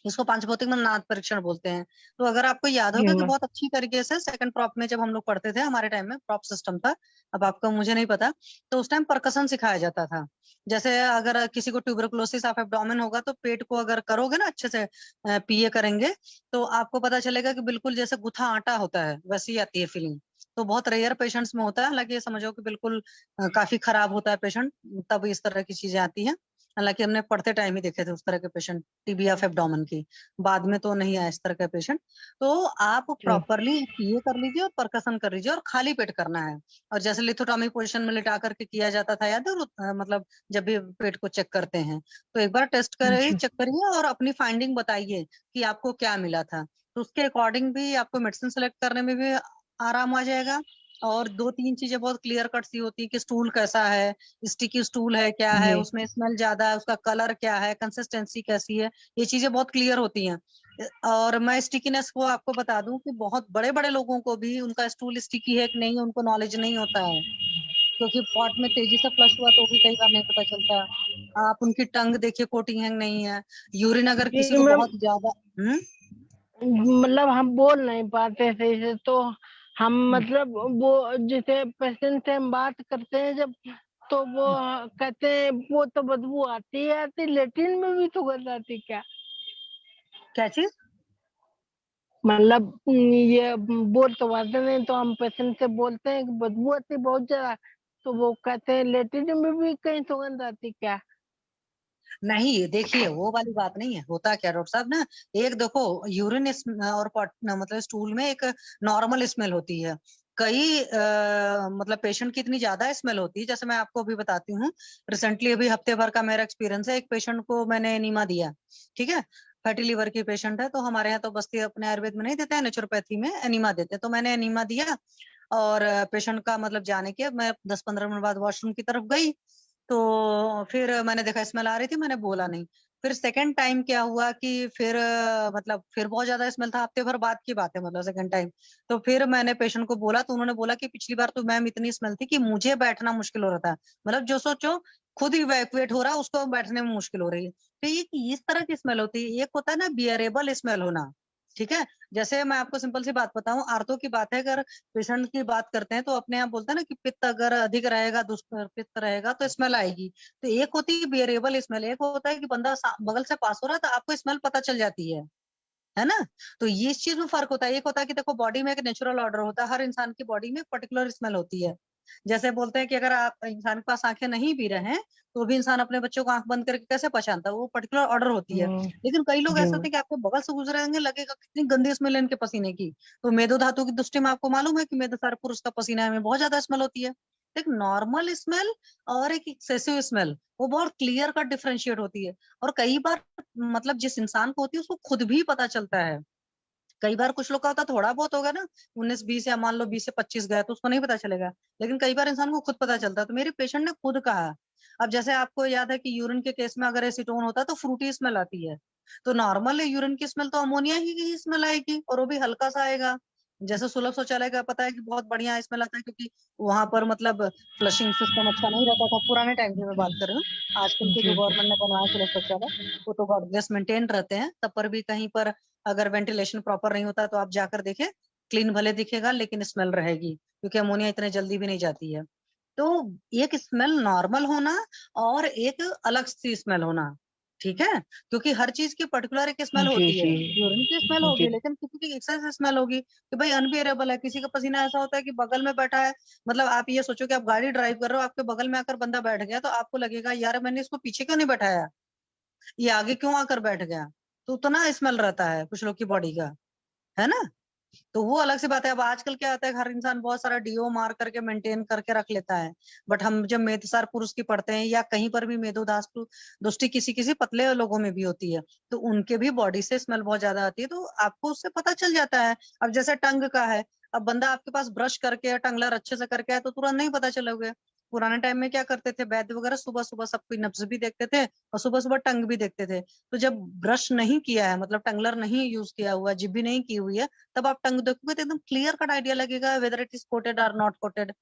इसको पांच भौतिक में नाद परीक्षण बोलते हैं। तो अगर आपको याद जी होगा कि मैम। बहुत अच्छी तरीके से सेकंड प्रॉप में जब हम लोग पढ़ते थे, हमारे टाइम में प्रॉप सिस्टम था, अब आपका मुझे नहीं पता, तो उस टाइम परकसन सिखाया जाता था। जैसे अगर किसी को ट्यूबरकुलोसिस ऑफ एब्डोमेन होगा, तो पेट को अगर करोगे ना अच्छे से, पीए करेंगे, तो आपको पता चलेगा कि बिल्कुल जैसे गुथा आटा होता है वैसी आती है फीलिंग। तो बहुत रेयर पेशेंट्स में होता है, हालांकि ये समझो कि बिल्कुल काफी खराब होता है पेशेंट, तब इस तरह की चीजें आती हैं। हालांकि हमने पढ़ते टाइम ही देखे थे उस तरह के पेशेंट, टीबी ऑफ एब्डोमेन की, बाद में तो नहीं आया इस तरह का पेशेंट। तो आप जी प्रॉपरली पीए कर लीजिए और परकसन कर लीजिए, और खाली पेट करना है। और जैसे लिथोटॉमी पोजीशन में लिटा करके किया जाता था, याद है, मतलब जब भी पेट को चेक करते हैं, तो एक बार टेस्ट करिए, जी चेक करिए और अपनी फाइंडिंग बताइए कि आपको क्या मिला था। तो उसके अकॉर्डिंग भी आपको मेडिसिन सेलेक्ट करने में भी आराम आ जाएगा। और 2-3 चीजें बहुत क्लियर कट सी होती है कि स्टूल कैसा है, स्टिकी स्टूल है क्या है, जी उसमें स्मेल ज्यादा है, उसका कलर क्या है, कंसिस्टेंसी कैसी है, ये चीजें बहुत क्लियर होती हैं। और मैं स्टिकीनेस को आपको बता दूं कि बहुत बड़े बड़े लोगों को भी उनका स्टूल स्टिकी है कि नहीं, उनको नॉलेज नहीं होता है, क्योंकि पॉट में तेजी से फ्लश हुआ तो भी कई बार नहीं पता चलता। आप उनकी टंग देखिए, कोटिंग है नहीं है, यूरिन अगर किसी जी को मैम। बहुत ज्यादा। मतलब हम बोल नहीं पाते सही से, तो हम मतलब वो जैसे पेशेंट से हम बात करते हैं जब, तो वो कहते हैं वो तो बदबू आती है, आती लेटरिन में भी तो गंध आती क्या? क्या चीज? मतलब ये बोल तो पाते नहीं, तो हम पेशेंट से बोलते हैं कि बदबू आती बहुत ज्यादा, तो वो कहते हैं लेटरिन में भी कहीं सुगंध आती क्या? नहीं, देखिए वो वाली बात नहीं है, होता क्या डॉक्टर साहब ना, एक देखो, यूरिन और मतलब स्टूल में एक नॉर्मल स्मेल होती है, कई मतलब पेशेंट की इतनी ज्यादा स्मेल होती है। जैसे मैं आपको अभी बताती हूँ, रिसेंटली अभी हफ्ते भर का मेरा एक्सपीरियंस है, एक पेशेंट को मैंने एनीमा दिया, ठीक है, फैटी लिवर की पेशेंट है, तो हमारे यहाँ तो बस्ती अपने आयुर्वेद में नहीं देते हैं, नेचुरोपैथी में एनीमा देते हैं, तो मैंने एनीमा दिया। और पेशेंट का मतलब जाने के मैं 10-15 मिनट बाद वॉशरूम की तरफ गई, तो फिर मैंने देखा स्मेल आ रही थी, मैंने बोला नहीं। फिर सेकंड टाइम क्या हुआ कि फिर मतलब फिर बहुत ज्यादा स्मेल था, हफ्ते भर बाद की बात है, मतलब सेकंड टाइम। तो फिर मैंने पेशेंट को बोला, तो उन्होंने बोला कि पिछली बार तो मैम इतनी स्मेल थी कि मुझे बैठना मुश्किल हो रहा था, मतलब जो सोचो खुद इवैक्यूएट हो रहा है उसको बैठने में मुश्किल हो रही है। तो ये इस तरह की स्मेल होती है। एक होता है ना बियरेबल स्मेल होना, ठीक है। जैसे मैं आपको सिंपल सी बात बताऊं, आर्थो की बात है, अगर पेशेंट की बात करते हैं तो अपने आप बोलते हैं ना कि पित्त अगर अधिक रहेगा, दुष्पित्त रहेगा तो स्मेल आएगी। तो एक होती है बियरेबल स्मेल, एक होता है कि बंदा बगल से पास हो रहा है तो आपको स्मेल पता चल जाती है ना। तो ये इस चीज में फर्क होता है। एक होता है कि देखो बॉडी में एक नेचुरल ऑर्डर होता है, हर इंसान की बॉडी में पर्टिकुलर स्मेल होती है। जैसे बोलते हैं कि अगर आप इंसान के पास आंखें नहीं भी रहे तो भी इंसान अपने बच्चों को आंख बंद करके कैसे पहचानता है, वो पर्टिकुलर ऑर्डर होती है। लेकिन कई लोग जी ऐसे होते हैं कि आपके बगल से गुजरे होंगे, लगेगा कितनी गंदी स्मेल है इनके पसीने की। तो मेदो धातु की दृष्टि में आपको मालूम है कि मेदो सारे पुरुष का पसीना में बहुत ज्यादा स्मेल होती है। एक नॉर्मल स्मेल और एक एक्सेसिव स्मेल, वो बहुत क्लियर कट डिफरेंशिएट होती है। और कई बार मतलब जिस इंसान को होती है उसको खुद भी पता चलता है। कई बार कुछ लोग का होता है थोड़ा बहुत होगा ना, 19-20 या मान लो 20 से 25 गया तो उसको नहीं पता चलेगा, लेकिन कई बार इंसान को खुद पता चलता है। तो मेरे पेशेंट ने खुद कहा। अब जैसे आपको याद है कि यूरिन के केस में अगर एसीटोन होता है तो फ्रूटी स्मेल आती है। तो नॉर्मल यूरिन की स्मेल तो अमोनिया ही स्मेल आएगी, और वो भी हल्का सा आएगा। जैसे सुलभ शौचालय का पता है कि बहुत बढ़िया स्मेल आता है, क्योंकि वहां पर मतलब फ्लशिंग सिस्टम अच्छा नहीं रहता था पुराने टाइम की मैं बात कर रही हूँ। आजकल के जो जी गवर्नमेंट ने बनवाया सुलभ शौचालय, वो तो गॉडलेस मेंटेन रहते हैं, तब पर भी कहीं पर अगर वेंटिलेशन प्रॉपर नहीं होता तो आप जाकर देखें, क्लीन भले दिखेगा लेकिन स्मेल रहेगी, क्योंकि अमोनिया इतने जल्दी भी नहीं जाती है। तो एक स्मेल नॉर्मल होना और एक अलग सी स्मेल होना, ठीक है। क्योंकि हर चीज की पर्टिकुलर एक स्मेल जी होती है। जी यूरिन की स्मेल जी होगी लेकिन किसी की एक्सेस स्मेल होगी कि भाई अनबियरेबल है। किसी का पसीना ऐसा होता है कि बगल में बैठा है, मतलब आप ये सोचो कि आप गाड़ी ड्राइव कर रहे हो, आपके बगल में आकर बंदा बैठ गया तो आपको लगेगा यार मैंने इसको पीछे क्यों नहीं बैठाया, ये आगे क्यों आकर बैठ गया। तो उतना स्मेल रहता है कुछ लोग की बॉडी का, है ना। तो वो अलग सी बात है। अब आजकल क्या होता है, हर इंसान बहुत सारा डीओ मार करके मेंटेन करके रख लेता है। बट हम जब मेदसार पुरुष की पढ़ते हैं या कहीं पर भी मेदोदास दोस्ती किसी किसी पतले लोगों में भी होती है, तो उनके भी बॉडी से स्मेल बहुत ज्यादा आती है, तो आपको उससे पता चल जाता है। अब जैसे टंग का है, अब बंदा आपके पास ब्रश करके या टंगलर अच्छे से करके आए तो तुरंत नहीं पता चलोगे। पुराने टाइम में क्या करते थे वैद्य वगैरह, सुबह सुबह सबको नब्ज भी देखते थे और सुबह सुबह टंग भी देखते थे। तो जब ब्रश नहीं किया है, मतलब टंगलर नहीं यूज किया हुआ, जिब भी नहीं की हुई है, तब आप टंग देखोगे तो एकदम क्लियर कट आइडिया लगेगा वेदर इट इज कोटेड और नॉट कोटेड।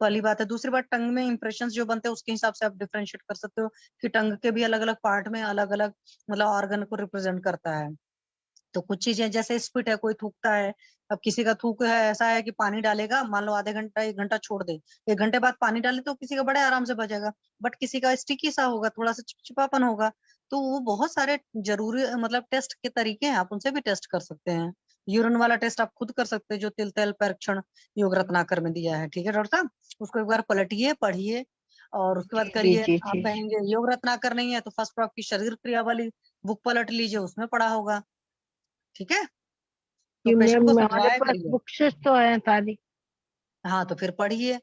पहली बात है। दूसरी बात, टंग में इंप्रेशंस जो बनते हैं उसके हिसाब से आप डिफरेंशिएट कर सकते हो कि टंग के भी अलग अलग पार्ट में अलग अलग मतलब ऑर्गन को रिप्रेजेंट करता है। तो कुछ चीजें जैसे स्पिट है, कोई थूकता है, अब किसी का थूक है ऐसा है कि पानी डालेगा, मान लो आधे घंटा 1 घंटा छोड़ दे, 1 घंटे बाद पानी डाले तो किसी का बड़े आराम से बचेगा। बट किसी का स्टिकी सा होगा, थोड़ा सा चिपचिपापन होगा। तो वो बहुत सारे जरूरी मतलब टेस्ट के तरीके हैं, आप उनसे भी टेस्ट कर सकते हैं। यूरिन वाला टेस्ट आप खुद कर सकते हैं, जो तिल तेल परीक्षण योग रत्नाकर में दिया है, ठीक है डॉक्टर साहब। उसको एक बार पलटिए, पढ़िए और उसके बाद जी करिए। जी आप जी कहेंगे योग रत्नाकर नहीं है तो फर्स्ट प्रॉप की शरीर क्रिया वाली बुक पलट लीजिए, उसमें पढ़ा होगा, ठीक है। तो जी पेशेंट मैम, को हमारे समझाया पास करिए। बुक्सेस तो है सारी। हाँ तो फिर पढ़िए।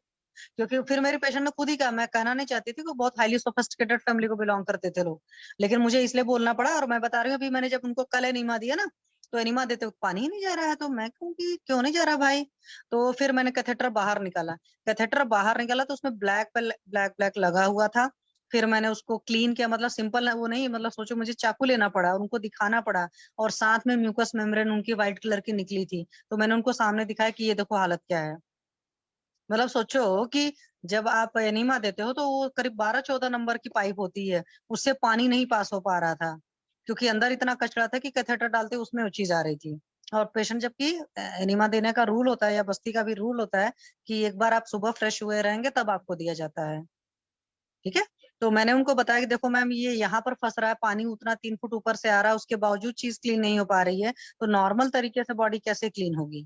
क्योंकि फिर मेरे पेशेंट ने खुद ही कहा, मैं कहना नहीं चाहती थी कि बहुत हाईली सोफिस्टिकेटेड फैमिली को बिलोंग करते थे लोग, लेकिन मुझे इसलिए बोलना पड़ा। और मैं बता रही हूँ, अभी मैंने जब उनको कल एनीमा दिया ना, तो एनीमा देते वक्त पानी ही नहीं जा रहा है, तो मैं कहूँ कि क्यों नहीं जा रहा भाई। तो फिर मैंने कैथेटर बाहर निकाला। कैथेटर बाहर निकाला तो उसमें ब्लैक ब्लैक ब्लैक लगा हुआ था। फिर मैंने उसको क्लीन किया, मतलब सिंपल वो नहीं, मतलब सोचो मुझे चाकू लेना पड़ा और उनको दिखाना पड़ा। और साथ में म्यूकस मेम्ब्रेन उनकी व्हाइट कलर की निकली थी, तो मैंने उनको सामने दिखाया कि ये देखो हालत क्या है। मतलब सोचो कि जब आप एनीमा देते हो तो वो करीब 12-14 नंबर की पाइप होती है, उससे पानी नहीं पास हो पा रहा था, क्योंकि अंदर इतना कचरा था कि कैथेटर डालते उसमें वो चीज आ रही थी। और पेशेंट जबकि एनीमा देने का रूल होता है, या बस्ती का भी रूल होता है कि एक बार आप सुबह फ्रेश हुए रहेंगे तब आपको दिया जाता है, ठीक है। तो मैंने उनको बताया कि देखो मैम, ये यहाँ पर फंस रहा है, पानी उतना 3 फुट ऊपर से आ रहा है, उसके बावजूद चीज क्लीन नहीं हो पा रही है, तो नॉर्मल तरीके से बॉडी कैसे क्लीन होगी,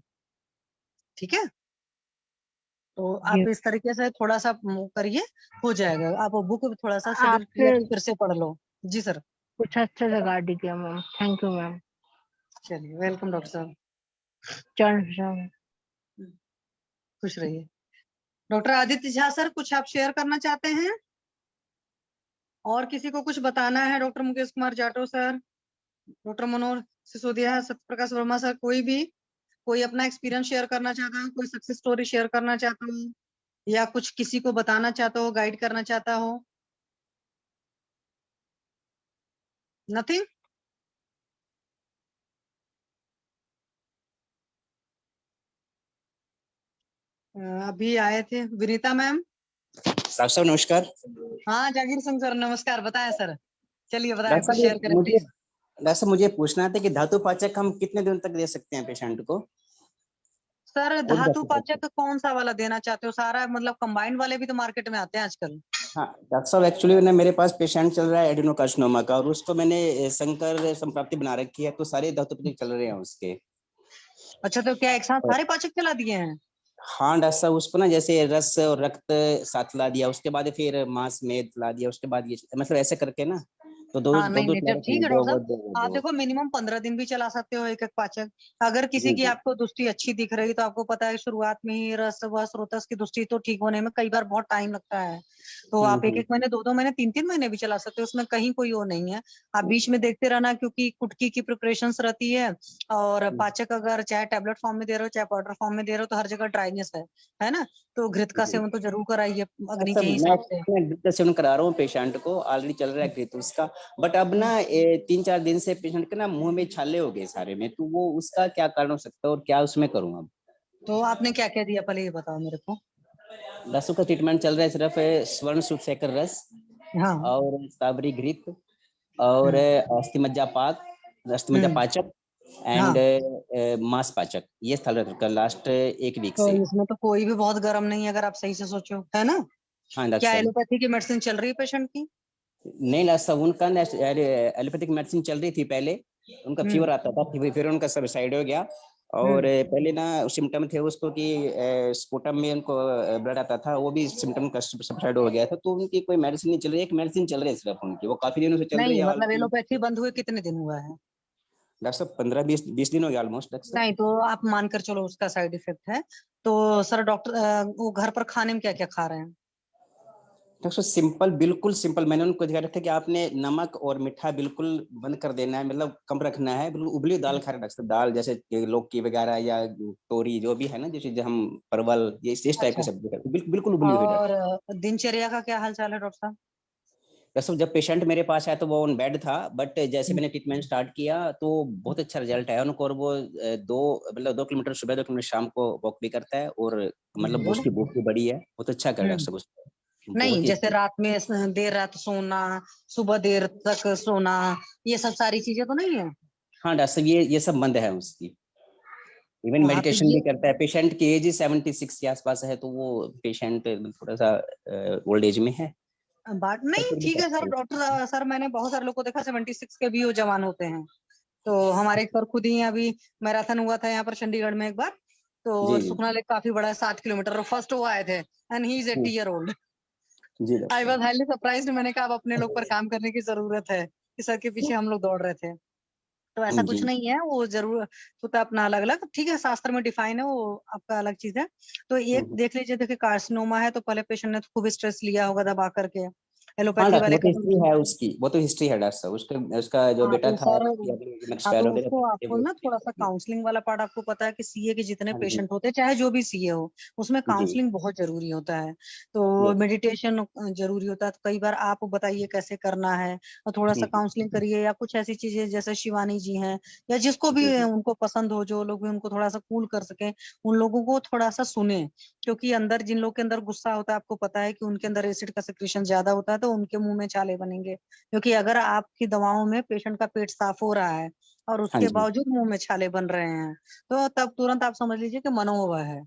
ठीक है। तो जी आप इस तरीके से थोड़ा सा मूव करिए, हो जाएगा। आप वो बुक थोड़ा सा शरीर क्रिया आपने की फिर से पढ़ लो। जी सर। कुछ अच्छे से गाड़ी दिया मैम, थैंक यू मैम। चलिए, वेलकम डॉक्टर साहब। चल खुश रहिए। डॉक्टर आदित्य झा सर, कुछ आप शेयर करना चाहते हैं? और किसी को कुछ बताना है? Doctor Mukesh Kumar Jatav sir, doctor Manoj Sisodia, Satyaprakash Verma sir, कोई भी, कोई अपना एक्सपीरियंस शेयर करना चाहता हो, कोई सक्सेस स्टोरी शेयर करना चाहता हो, या कुछ किसी को बताना चाहता हो, गाइड करना चाहता हो? नथिंग। अभी आए थे विनीता मैम। डॉक्टर साहब नमस्कार। हाँ जागीर सिंह सर नमस्कार, बताएं सर, चलिए बताएं, डॉक्टर कुछ साहब शेयर करें मुझे प्लीज। डॉक्टर साहब मुझे पूछना था कि धातु पाचक हम कितने दिन तक दे सकते हैं पेशेंट को? सर और धातु पाचक। पाचक कौन सा वाला देना चाहते हो? सारा मतलब कंबाइंड वाले भी तो मार्केट में आते हैं आजकल। हाँ डॉक्टर साहब, एक्चुअली ना मेरे पास पेशेंट चल रहा है एडिनोकार्सिनोमा का, और उसको मैंने शंकर संप्राप्ति बना रखी है, तो सारे धातु पाचक चल रहे हैं उसके। अच्छा, तो क्या एक साथ सारे पाचक चला दिए हैं? हाँ डॉक्टर साहब, उसको ना जैसे रस और रक्त साथ ला दिया, उसके बाद फिर मांस मेद ला दिया, उसके बाद ये मतलब ऐसे करके ना, तो दो हाँ दो नहीं दो नहीं, जब ठीक है दो डॉक्टर वो साहब, दो वो आप दो। देखो मिनिमम 15 दिन भी चला सकते हो एक एक पाचक। अगर किसी जी की जी। आपको दृष्टि अच्छी दिख रही तो आपको पता है शुरुआत में ही रस व स्रोतस की दृष्टि तो ठीक होने में कई बार बहुत टाइम लगता है, तो आप एक एक महीने, दो महीने, तीन महीने भी चला सकते हो, उसमें कहीं कोई वो नहीं है। आप बीच में देखते रहना, क्योंकि कुटकी की प्रिपरेशंस रहती है, और पाचक अगर चाहे टैबलेट फॉर्म में दे रहे हो चाहे पाउडर फॉर्म में दे रहे हो, तो हर जगह ड्राइनेस है ना, तो घृत का सेवन तो जरूर कराइए अग्नि अच्छा, के मैं हिसाब से। घृत का सेवन करा रहा हूँ पेशेंट को, ऑलरेडी चल रहा है घृत उसका। बट अब ना 3-4 दिन से पेशेंट के ना मुंह में छाले हो गए सारे में, तो वो उसका क्या कारण हो सकता है और क्या उसमें करूँ अब? तो आपने क्या क्या दिया पहले ये बताओ मेरे को। दसों का ट्रीटमेंट चल रहा है, सिर्फ स्वर्ण सुशेखर रस हाँ। और साबरी घृत और अस्थि पाक, अस्थि हम्म। पाचक हाँ, एंड मांस पाचक, ये स्थल रहा था लास्ट 1 वीक तो से। इसमें तो कोई भी बहुत गर्म नहीं है अगर आप सही से सोचो, है ना। हाँ डॉक्टर क्या साहब। एलोपैथी की मेडिसिन चल रही है पेशेंट की? नहीं डॉक्टर साहब, उनका एलोपैथिक मेडिसिन चल रही थी पहले, उनका हम्म। फीवर आता था, फिर उनका सबसाइड हो गया। और हम्म। पहले ना सिम्टम थे उसको कि स्पुटम में उनको ब्लड आता था, वो भी सिम्टम का सबसाइड हो गया था, तो उनकी कोई मेडिसिन नहीं चल रही, एक मेडिसिन चल रही है सिर्फ उनकी, वो काफी दिनों से चल रही नहीं है मतलब ऑलरेडी। एलोपैथी बंद हुए कितने दिन हुआ है? डॉक्टर साहब 15-20 दिन हो गया ऑलमोस्ट डॉक्टर साहब। नहीं तो आप मानकर चलो उसका साइड इफेक्ट है। तो सर डॉक्टर वो घर पर खाने में क्या क्या खा रहे हैं? डॉक्टर साहब सिंपल, बिल्कुल सिंपल, मैंने उनको दिखा रखा है कि आपने नमक और मीठा बिल्कुल बंद कर देना है, मतलब कम रखना है, बिल्कुल उबली दाल खा रहे हैं डॉक्टर साहब, दाल जैसे कि लौकी वगैरह या तोरी जो भी है ना, जैसे जो हम परवल, ये इस टाइप की अच्छा। सब्जी खाते हैं, बिल्कुल उबली हुई डॉक्टर। और दिनचर्या का क्या हाल चाल है डॉक्टर साहब? डॉक्टर साहब जब पेशेंट मेरे पास आया तो वो ऑन बेड था, बट जैसे मैंने ट्रीटमेंट स्टार्ट किया तो बहुत अच्छा रिजल्ट आया उनको, और वो 2 किलोमीटर सुबह, 2 किलोमीटर शाम को वॉक भी करता है, और मतलब गुड। उसकी भूख भी बढ़ी है, बहुत अच्छा कर डॉक्टर हम्म। साहब उसको, नहीं बहुत ही जैसे अच्छी। रात में देर रात सोना, सुबह देर तक सोना, ये सब सारी चीजें तो नहीं है? हाँ डॉक्टर साहब, ये सब बंद है उसकी, इवन हाँ तो मेडिटेशन भी ये करता है। पेशेंट की एज 76 के आसपास है, तो वो पेशेंट थोड़ा सा ओल्ड एज में है, बात पर नहीं, फिर भी ठीक है करता सर, है। डॉक्टर सर मैंने बहुत सारे लोग को देखा 76 के भी वो जवान होते हैं। तो हमारे एक सर खुद ही अभी मैराथन हुआ था यहाँ पर चंडीगढ़ में एक बार, तो जी जी। सुखना लेक काफी बड़ा है, 7 किलोमीटर, फर्स्ट वो आए थे and he is 80 year old। जी डॉक्टर आई वॉज साहब। हाईली सरप्राइज्ड, मैंने कहा अब अपने लोग पर काम करने की जरूरत है कि सर के पीछे हम लोग दौड़ रहे थे। तो ऐसा कुछ जी। नहीं है, वो जरूर होता है अपना अलग अलग, ठीक है, शास्त्र में डिफाइन है वो, आपका अलग चीज है। तो एक हम्म। देख लीजिए, देखिए कार्सिनोमा है तो पहले पेशेंट ने तो खूब स्ट्रेस लिया होगा दबा करके, हाँ एलोपैथी डॉक्टर, वाले वो तो का हिस्ट्री है उसकी, वो तो हिस्ट्री है डॉक्टर साहब, उसका उसका जो हाँ बेटा तो था सर, हाँ एक्सपायर तो हो गया था, उसको तो आपको वो ना हिस्ट्री थोड़ा है सा उसकी। काउंसलिंग वाला पार्ट, आपको पता है कि सीए के जितने हाँ जी। पेशेंट होते हैं चाहे जो भी सीए हो, उसमें जी। काउंसलिंग बहुत जरूरी होता है। तो यस। मेडिटेशन जरूरी होता है, तो कई बार आप बताइए कैसे करना है, और थोड़ा सा काउंसलिंग करिए, या कुछ ऐसी चीजें जैसे शिवानी जी हैं, या जिसको भी जी जी। उनको पसंद हो, जो लोग भी उनको थोड़ा सा कूल कर सके, उन लोगों को थोड़ा सा सुने। क्योंकि अंदर जिन लोग के अंदर गुस्सा होता है, आपको पता है कि उनके अंदर एसिड का सिक्रेशन ज्यादा होता है, तो उनके मुंह में छाले बनेंगे, क्योंकि अगर आपकी दवाओं में पेशेंट का पेट साफ हो रहा है और हाँ उसके जी। बावजूद मुंह में छाले बन रहे हैं, तो तब तुरंत आप समझ लीजिए कि मनोहुआ है।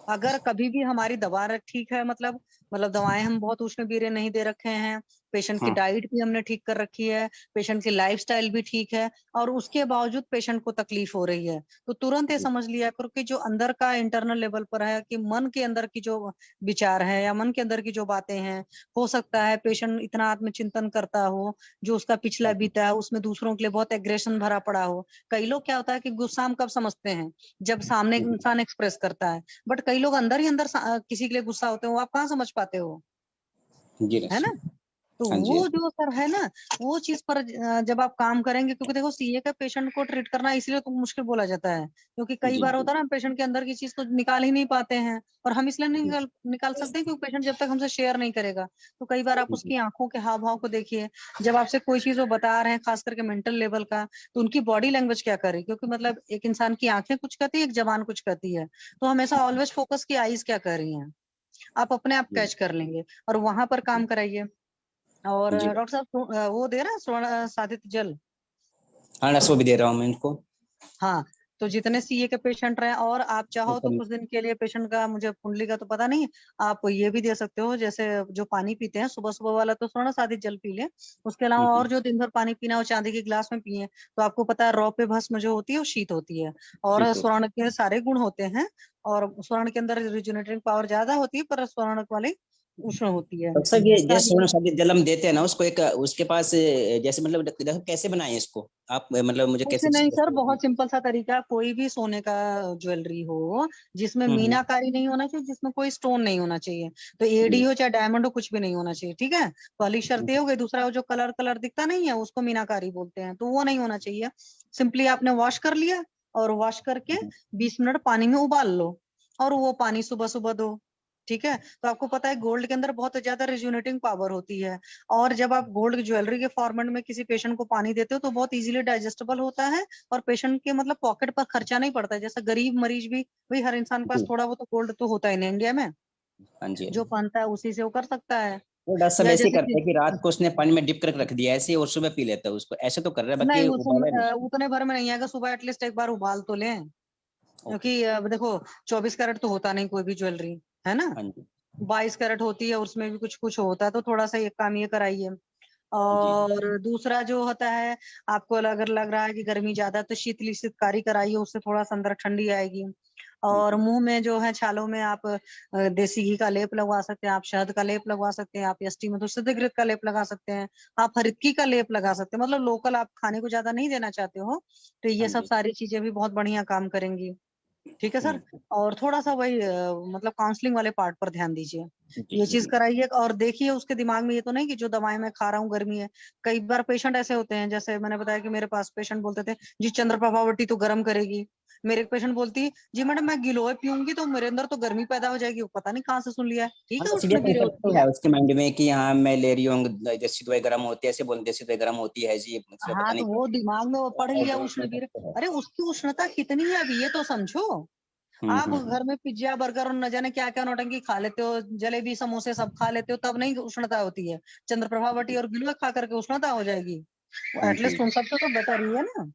अगर कभी भी हमारी दवा ठीक है, मतलब दवाएं हम बहुत उष्ण बीरे नहीं दे रखे हैं, पेशेंट की हाँ डाइट भी हमने ठीक कर रखी है, पेशेंट की लाइफस्टाइल भी ठीक है, और उसके बावजूद पेशेंट को तकलीफ हो रही है, तो तुरंत ये जी। समझ लिया करो कि जो अंदर का इंटरनल लेवल पर है, कि मन के अंदर की जो विचार है या मन के अंदर की जो बातें हैं, हो सकता है पेशेंट इतना आत्मचिंतन करता हो, जो उसका पिछला बीता है उसमें दूसरों के लिए बहुत एग्रेशन भरा पड़ा हो। कई लोग क्या होता है कि गुस्सा हम कब समझते हैं, जब सामने इंसान एक्सप्रेस करता है, बट कई लोग अंदर ही अंदर किसी के लिए गुस्सा होते हो, आप कहाँ समझ पाते हो, जी है ना। डॉक्टर। तो हाँ जी। वो जो सर है ना, वो चीज पर जब आप काम करेंगे, क्योंकि देखो सीए का पेशेंट को ट्रीट करना इसलिए तो मुश्किल बोला जाता है, क्योंकि कई जी बार होता है ना पेशेंट के अंदर की चीज तो निकाल ही नहीं पाते हैं, और हम इसलिए नहीं जी निकाल सकते हैं क्योंकि पेशेंट जब तक हमसे शेयर नहीं करेगा। तो कई बार आप उसकी आंखों के हाव भाव को देखिए, जब आपसे कोई चीज वो बता रहे हैं, खास करके मेंटल लेवल का, तो उनकी बॉडी लैंग्वेज क्या कर रही है, क्योंकि मतलब एक इंसान की आंखें कुछ कहती है, एक जबान कुछ कहती है, तो हमेशा ऑलवेज फोकस की आईज क्या कर रही हैं, आप अपने आप कैच कर लेंगे और वहां पर काम कराइए। और जी। डॉक्टर साहब वो दे रहा है स्वर्ण साधित जल। हाँ डॉक्टर, वो भी दे रहा हूँ मैं इनको। हाँ, तो जितने सीए के पेशेंट रहे, और आप चाहो तो बिल्कुल। कुछ दिन के लिए पेशेंट का, मुझे कुंडली का तो पता नहीं, आप ये भी दे सकते हो, जैसे जो पानी पीते हैं सुबह सुबह वाला तो स्वर्ण साधित जल पी लें, उसके अलावा और जो दिन भर पानी पीना हो चांदी के गिलास में पिए। तो आपको पता है रौ पे भस्म जो होती है वो शीत होती है, और ठीक है। स्वर्ण के सारे गुण होते हैं, और स्वर्ण के अंदर रिजुनेटिंग पावर ज्यादा होती है, पर स्वर्ण वाली उष्ण होती है। डॉक्टर साहब, ये इसका जैसे स्वर्ण साधित जल हम देते हैं ना उसको, एक उसके पास जैसे मतलब देखो कैसे बनाए इसको आप, मतलब मुझे कुछ कैसे नहीं सर, बताइए। बहुत सिंपल सा तरीका, कोई भी सोने का ज्वेलरी हो जिसमें हम्म। मीनाकारी नहीं होना चाहिए, जिसमें कोई स्टोन नहीं होना चाहिए, तो एडी जी। हो चाहे डायमंड हो, कुछ भी नहीं होना चाहिए, ठीक है। पहली शर्त ये हो गई। दूसरा, वो जो कलर कलर दिखता नहीं है उसको मीनाकारी बोलते हैं, तो वो नहीं होना चाहिए। सिंपली आपने वॉश कर लिया, और वॉश करके 20 मिनट पानी में उबाल लो, और वो पानी सुबह सुबह दो, ठीक है। तो आपको पता है गोल्ड के अंदर बहुत ज्यादा रिज्यूनेटिंग पावर होती है, और जब आप गोल्ड ज्वेलरी के फॉर्मेट में किसी पेशेंट को पानी देते हो तो बहुत इजीली डाइजेस्टेबल होता है, और पेशेंट के मतलब पॉकेट पर खर्चा नहीं पड़ता है। जैसे गरीब मरीज भी, भाई हर इंसान के पास जी। थोड़ा बहुत तो गोल्ड तो होता है ना इंडिया में, हाँ जी। जो पहनता है उसी से वो कर सकता है। वो डॉक्टर साहब या ऐसे ही जैसे करते कि हैं कि रात को उसने पानी में डिप करके रख दिया ऐसे, और सुबह पी लेता है उसको, ऐसे तो कर रहा है, बाकी नहीं, उबाला नहीं। उतने भर में नहीं आएगा, सुबह एटलीस्ट एक बार उबाल तो लें, ओके। क्योंकि अब देखो 24 कैरेट तो होता नहीं कोई भी ज्वेलरी, है ना। हाँ जी। 22 कैरेट होती है, उसमें भी कुछ कुछ होता है, तो थोड़ा सा एक काम ये कराइए। जी। और दूसरा जो होता है, आपको अगर लग रहा है कि गर्मी ज्यादा है, तो शीतली शीतकारी कराइए, उससे थोड़ा सा अंदर ठंडी आएगी। और मुंह में जो है छालों में आप देसी घी का लेप लगवा सकते हैं, आप शहद का लेप लगवा सकते हैं, आप यष्टि मधु सिद्धघृत का लेप लगा सकते हैं, आप हरितकी का लेप लगा सकते हैं। मतलब लोकल आप खाने को ज्यादा नहीं देना चाहते हो, तो हाँ ये सब जी। सारी चीजें भी बहुत बढ़िया काम करेंगी, ठीक है सर। और थोड़ा सा वही मतलब काउंसलिंग वाले पार्ट पर ध्यान दीजिए, जी ये जी चीज जी। कराइए। और देखिए उसके दिमाग में ये तो नहीं कि जो दवाएं मैं खा रहा हूँ गर्मी है। कई बार पेशेंट ऐसे होते हैं, जैसे मैंने बताया कि मेरे पास पेशेंट बोलते थे जी चंद्रप्रभावती तो गर्म करेगी, मेरे एक पेशेंट बोलती जी मैडम मैं गिलोय पीऊंगी तो मेरे अंदर तो गर्मी पैदा हो जाएगी। वो पता नहीं कहाँ से सुन लिया है, ठीक हाँ है, बस ये उष्ण कंसेप्ट तो विरोधी है है। उसके माइंड में कि हाँ मैं ले रही हूँ देसी दवाई गर्म होती है, ऐसे बोल देसी दवाई गर्म होती है जी, मतलब पता हाँ, नहीं तो क्या। वो दिमाग में वो पढ़ और लिया वो उष्ण वीर। concept तो है। अरे उसकी उष्णता कितनी है अभी ये तो समझो। आप हम्म। घर में पिज्जा बर्गर और न जाने क्या क्या नौटंकी खा लेते हो, जलेबी समोसे सब खा लेते हो, तब नहीं उष्णता होती है। चंद्रप्रभावती और गिलोय खा करके उष्णता हो जाएगी। जी। एटलीस्ट उन सबसे तो बेटर ही है ना।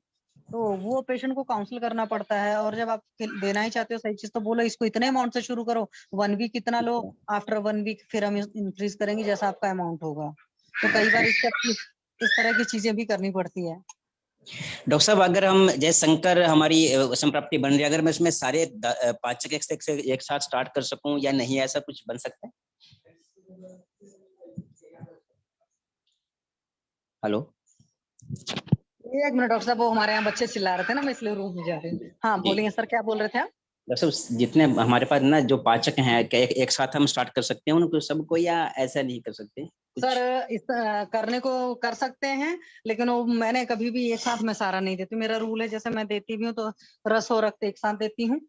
तो वो पेशेंट को काउंसिल करना पड़ता है, और जब आप देना ही चाहते हो सही चीज तो बोलो इसको इतने अमाउंट से शुरू करो, 1 वीक इतना लो, आफ्टर 1 वीक फिर हम इंक्रीज करेंगे जैसा आपका अमाउंट होगा। तो कई बार इस तरह की चीजें भी करनी पड़ती है। डॉक्टर साहब, अगर हम जैसे शंकर हमारी संप्राप्ति बन रही है, अगर मैं उसमें सारे 5 एक साथ स्टार्ट कर सकूं या नहीं, ऐसा कुछ बन सकता है? हेलो। 1 मिनट डॉक्टर साहब, वो हमारे यहाँ बच्चे चिल्ला रहे थे ना, मैं इसलिए रूम में जा रही हूँ। हाँ जी बोलिए सर, क्या बोल रहे थे आप। डॉक्टर साहब, जितने हमारे पास ना जो पाचक हैं, क्या एक साथ हम स्टार्ट कर सकते हैं उनको सबको, या ऐसा नहीं कर सकते कुछ? सर इस करने को कर सकते हैं, लेकिन वो मैंने कभी भी एक साथ में सारा नहीं देती। मेरा रूल है, जैसे मैं देती भी हूँ तो रस और रक्त एक साथ देती हूँ,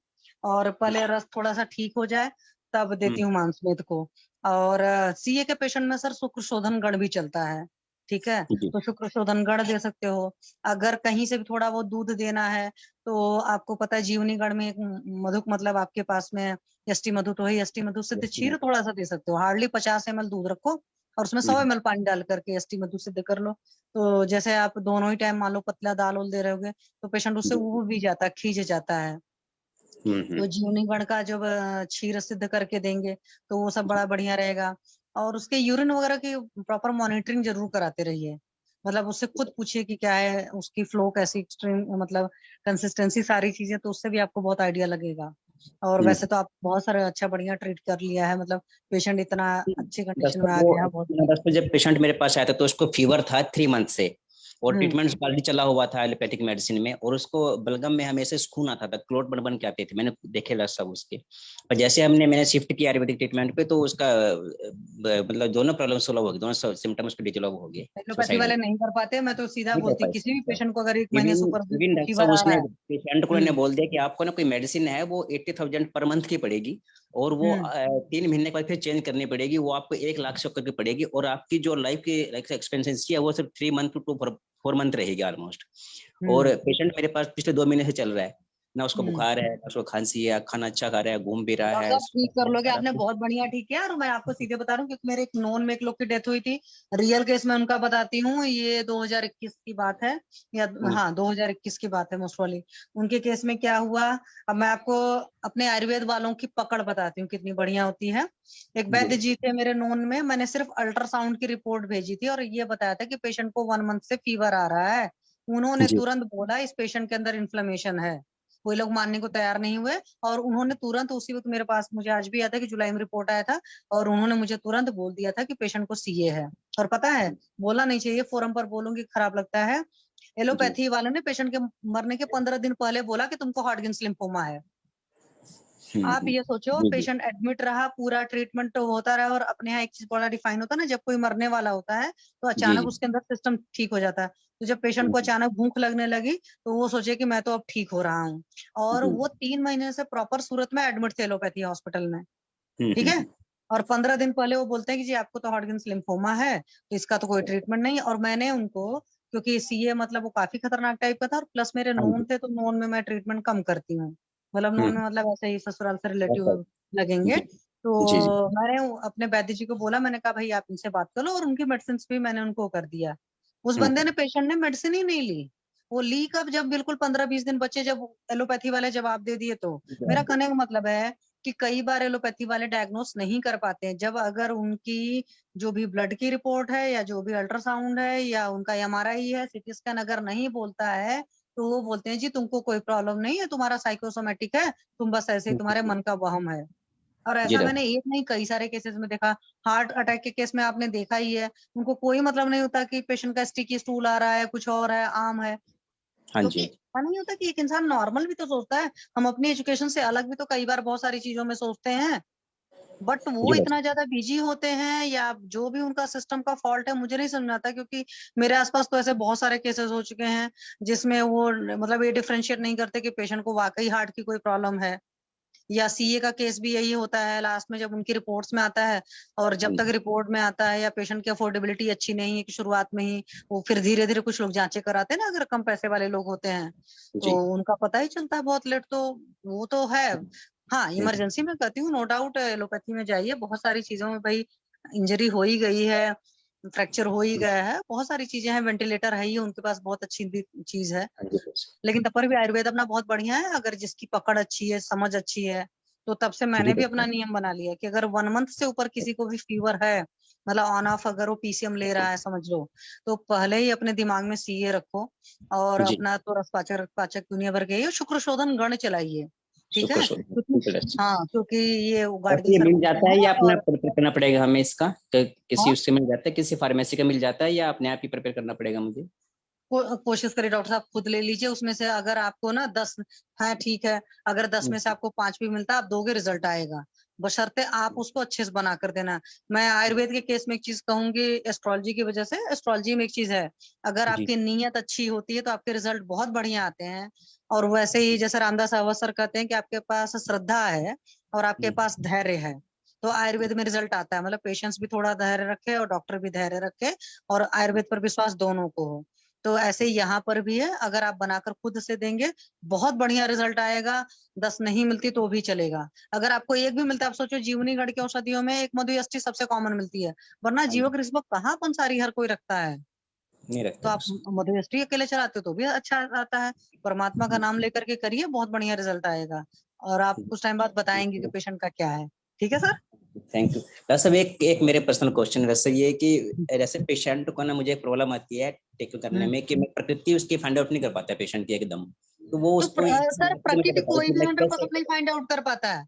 और पहले रस थोड़ा सा ठीक हो जाए तब देती हूँ मांसमेद को। और सीए के पेशेंट में सर शुक्र शोधन गण भी चलता है, ठीक है। जी। तो शुक्र शोधन गण दे सकते हो। अगर कहीं से भी थोड़ा वो दूध देना है, तो आपको पता है जीवनी गण में एक मधुक, मतलब आपके पास में यष्टि मधु तो है, यष्टि मधु सिद्ध क्षीर थोड़ा सा दे सकते हो। हार्डली 50 ml दूध रखो, और उसमें 100 ml पानी डाल करके यष्टि मधु सिद्ध कर लो। तो जैसे आप दोनों ही टाइम मान लो पतला दाल उल दे रहे होगे, तो पेशेंट उससे उब भी जाता है, खींच जाता है। तो जीवनी गण का जब क्षीर सिद्ध करके देंगे तो वो सब बड़ा बढ़िया रहेगा। और उसके यूरिन वगैरह की प्रॉपर मॉनिटरिंग जरूर कराते रहिए। मतलब उससे खुद पूछिए कि क्या है उसकी फ्लो कैसी, एक्सट्रीम मतलब कंसिस्टेंसी, सारी चीजें, तो उससे भी आपको बहुत आइडिया लगेगा। और वैसे तो आप बहुत सारे अच्छा बढ़िया ट्रीट कर लिया है, मतलब पेशेंट इतना अच्छी कंडीशन में आ गया है बहुत। दरअसल जब पेशेंट मेरे पास आया था तो उसको फीवर था 3 मंथ से, और ट्रीटमेंट ऑलरेडी चला हुआ था एलोपैथिक मेडिसिन में, और उसको बलगम में हमेशा खून आता था, क्लोट बन के आते थे, मैंने देखे लग सब उसके। और जैसे मैंने शिफ्ट किया आयुर्वेदिक ट्रीटमेंट पे, तो उसका मतलब दोनों प्रॉब्लम सोल्व हो गए, दोनों सिम्टम्स के डिसॉल्व हो गए। एलोपैथी वाले नहीं कर पाते, मैं तो सीधा नहीं कर बोलती पाए। किसी भी पेशेंट को अगर 1 महीने से ऊपर इवन डॉक्टर फीवर साहब आ रहा उसने है। पेशेंट को बोल दिया कि आपको ना कोई मेडिसिन है वो 80,000 पर मंथ की पड़ेगी, और वो 3 महीने के बाद फिर चेंज करनी पड़ेगी, वो आपको 1 लाख से करके पड़ेगी, और आपकी जो लाइफ की एक्सपेंसेंसी है वो सिर्फ 3 मंथ टू 4 मंथ रहेगी ऑलमोस्ट। और पेशेंट मेरे पास पिछले 2 महीने से चल रहा है, ना उसको बुखार है, ना उसको खांसी है, खाना अच्छा खा रहा है, घूम भी रहा है। ठीक कर लोगे, आपने बहुत बढ़िया ठीक किया। और मैं आपको सीधे बता रहा हूँ, क्योंकि मेरे एक नॉन में एक लोग की डेथ हुई थी, रियल केस में उनका बताती हूँ, ये 2021 की बात है, या हाँ 2021 की बात है मोस्ट वाली। उनके केस में क्या हुआ, अब मैं आपको अपने आयुर्वेद वालों की पकड़ बताती हूँ कितनी बढ़िया होती है। एक वैद्य जी थे मेरे नॉन में, मैंने सिर्फ अल्ट्रासाउंड की रिपोर्ट भेजी थी और ये बताया था कि पेशेंट को 1 मंथ से फीवर आ रहा है। उन्होंने तुरंत बोला इस पेशेंट के अंदर इन्फ्लेमेशन है। कोई लोग मानने को तैयार नहीं हुए, और उन्होंने तुरंत उसी वक्त मेरे पास, मुझे आज भी याद है कि जुलाई में रिपोर्ट आया था, और उन्होंने मुझे तुरंत बोल दिया था कि पेशेंट को सीए है। और पता है, बोलना नहीं चाहिए, फोरम पर बोलूंगी खराब लगता है, एलोपैथी वाले ने पेशेंट के मरने के 15 दिन पहले बोला कि तुमको हॉटगिन्स लिम्फोमा है। आप ये सोचो, पेशेंट एडमिट रहा, पूरा ट्रीटमेंट होता रहा, और अपने यहाँ एक चीज बड़ा डिफाइन होता है ना, जब कोई मरने वाला होता है तो अचानक उसके अंदर सिस्टम ठीक हो जाता है। तो जब पेशेंट को अचानक भूख लगने लगी तो वो सोचे कि मैं तो अब ठीक हो रहा हूँ, और वो 3 महीने से प्रॉपर सूरत में एडमिट थे एलोपैथी हॉस्पिटल में, ठीक है। और 15 दिन पहले वो बोलते हैं कि जी आपको तो हॉटगिन्स लिम्फोमा है, तो इसका तो कोई ट्रीटमेंट नहीं है। और मैंने उनको, क्योंकि सीए मतलब वो काफी खतरनाक टाइप का था, और प्लस मेरे नोन थे, तो नोन में मैं ट्रीटमेंट कम करती हूँ, मतलब नोन में मतलब ऐसे ही ससुराल से रिलेटिव लगेंगे। तो मैंने अपने वैद्य जी को बोला, मैंने कहा भाई आप इनसे बात कर लो, और उनकी मेडिसिन भी मैंने उनको कर दिया। उस बंदे ने, पेशेंट ने मेडिसिन ही नहीं ली। वो ली कब, जब बिल्कुल 15-20 दिन बच्चे, जब एलोपैथी वाले जवाब दे दिए। तो मेरा कहने का मतलब है कि कई बार एलोपैथी वाले डायग्नोस नहीं कर पाते हैं, जब अगर उनकी जो भी ब्लड की रिपोर्ट है, या जो भी अल्ट्रासाउंड है, या उनका एमआरआई है, सीटी स्कैन अगर नहीं बोलता है, तो वो बोलते हैं जी तुमको कोई प्रॉब्लम नहीं है, तुम्हारा साइकोसोमेटिक है, तुम बस ऐसे ही तुम्हारे मन का वहम है। और ऐसा मैंने एक नहीं कई सारे केसेस में देखा। हार्ट अटैक के केस में आपने देखा ही है, उनको कोई मतलब नहीं होता कि पेशेंट का स्टिकी स्टूल आ रहा है, कुछ और है, आम है, क्योंकि ऐसा नहीं होता कि एक इंसान नॉर्मल भी तो सोचता है। हम अपनी एजुकेशन से अलग भी तो कई बार बहुत सारी चीजों में सोचते हैं, बट वो इतना ज्यादा बिजी होते हैं, या जो भी उनका सिस्टम का फॉल्ट है, मुझे नहीं समझ आता। क्योंकि मेरे आसपास तो ऐसे बहुत सारे केसेस हो चुके हैं जिसमें वो मतलब ये डिफरेंशिएट नहीं करते कि पेशेंट को वाकई हार्ट की कोई प्रॉब्लम है। या सीए का केस भी यही होता है, लास्ट में जब उनकी रिपोर्ट्स में आता है, और जब तक रिपोर्ट में आता है या पेशेंट की अफोर्डेबिलिटी अच्छी नहीं है कि शुरुआत में ही, वो फिर धीरे धीरे कुछ लोग जांचें कराते हैं ना, अगर कम पैसे वाले लोग होते हैं, तो उनका पता ही चलता है बहुत लेट। तो वो तो है। हाँ, इमरजेंसी में कहती हूँ, नो डाउट एलोपैथी में जाइए, बहुत सारी चीजों में भाई इंजरी हो ही गई है, फ्रैक्चर हो ही गया है, बहुत सारी चीजें हैं, वेंटिलेटर है ही उनके पास, बहुत अच्छी चीज है। लेकिन तब पर भी आयुर्वेद अपना बहुत बढ़िया है, अगर जिसकी पकड़ अच्छी है, समझ अच्छी है, तो तब से मैंने भी अपना नियम बना लिया कि अगर 1 मंथ से ऊपर किसी को भी फीवर है, मतलब ऑन ऑफ अगर वो पीसीएम ले रहा है समझ लो, तो पहले ही अपने दिमाग में सीए रखो, और अपना तो रस पाचक दुनिया भर के शुक्र शोधन गण चलाइए, ठीक है। हाँ, क्योंकि ये उगाड़ की मिल जाता है, या अपना और प्रिपेयर करना पड़ेगा हमें इसका, किसी उससे मिल जाता है, किसी फार्मेसी का मिल जाता है, या अपने आप ही प्रिपेयर करना पड़ेगा मुझे? कोशिश करिए डॉक्टर साहब, खुद ले लीजिए, उसमें से अगर आपको ना 10 है, ठीक है, अगर 10 में से आपको 5 भी मिलता है, आप दोगे, रिजल्ट आएगा, बशर्ते आप उसको अच्छे से बना कर देना। मैं आयुर्वेद के केस में एक चीज कहूंगी, एस्ट्रोलॉजी की वजह से, एस्ट्रोलॉजी में एक चीज है, अगर आपकी नीयत अच्छी होती है तो आपके रिजल्ट बहुत बढ़िया आते हैं। और वैसे ही जैसे रामदास अवसर कहते हैं कि आपके पास श्रद्धा है और आपके पास धैर्य है, तो आयुर्वेद में रिजल्ट आता है। मतलब पेशेंट्स भी थोड़ा धैर्य रखे और डॉक्टर भी धैर्य रखे, और आयुर्वेद पर विश्वास दोनों को हो। तो ऐसे ही यहाँ पर भी है, अगर आप बनाकर खुद से देंगे बहुत बढ़िया रिजल्ट आएगा। 10 नहीं मिलती तो भी चलेगा, अगर आपको 1 भी मिलता है, आप सोचो जीवनी गढ़ के औषधियों में एक मधुयष्टि सबसे कॉमन मिलती है, वरना जीवक रिश्वक कहाँ पंसारी हर कोई रखता है। तो आप मधुयष्टि अकेले चलाते हो तो भी अच्छा आता है। परमात्मा का नाम लेकर के करिए, बहुत बढ़िया रिजल्ट आएगा, और आप कुछ टाइम बाद बताएंगे कि पेशेंट का क्या है। ठीक है सर, थैंक यू। डॉक्टर साहब, एक मेरे पर्सनल क्वेश्चन वैसे ये कि जैसे पेशेंट को ना मुझे प्रॉब्लम आती है टेकल करने में कि मैं प्रकृति उसकी फाइंड आउट नहीं कर पाता पेशेंट की एकदम, तो वो उसको सर प्रकृति कोई भी 100% नहीं फाइंड आउट कर पाता है।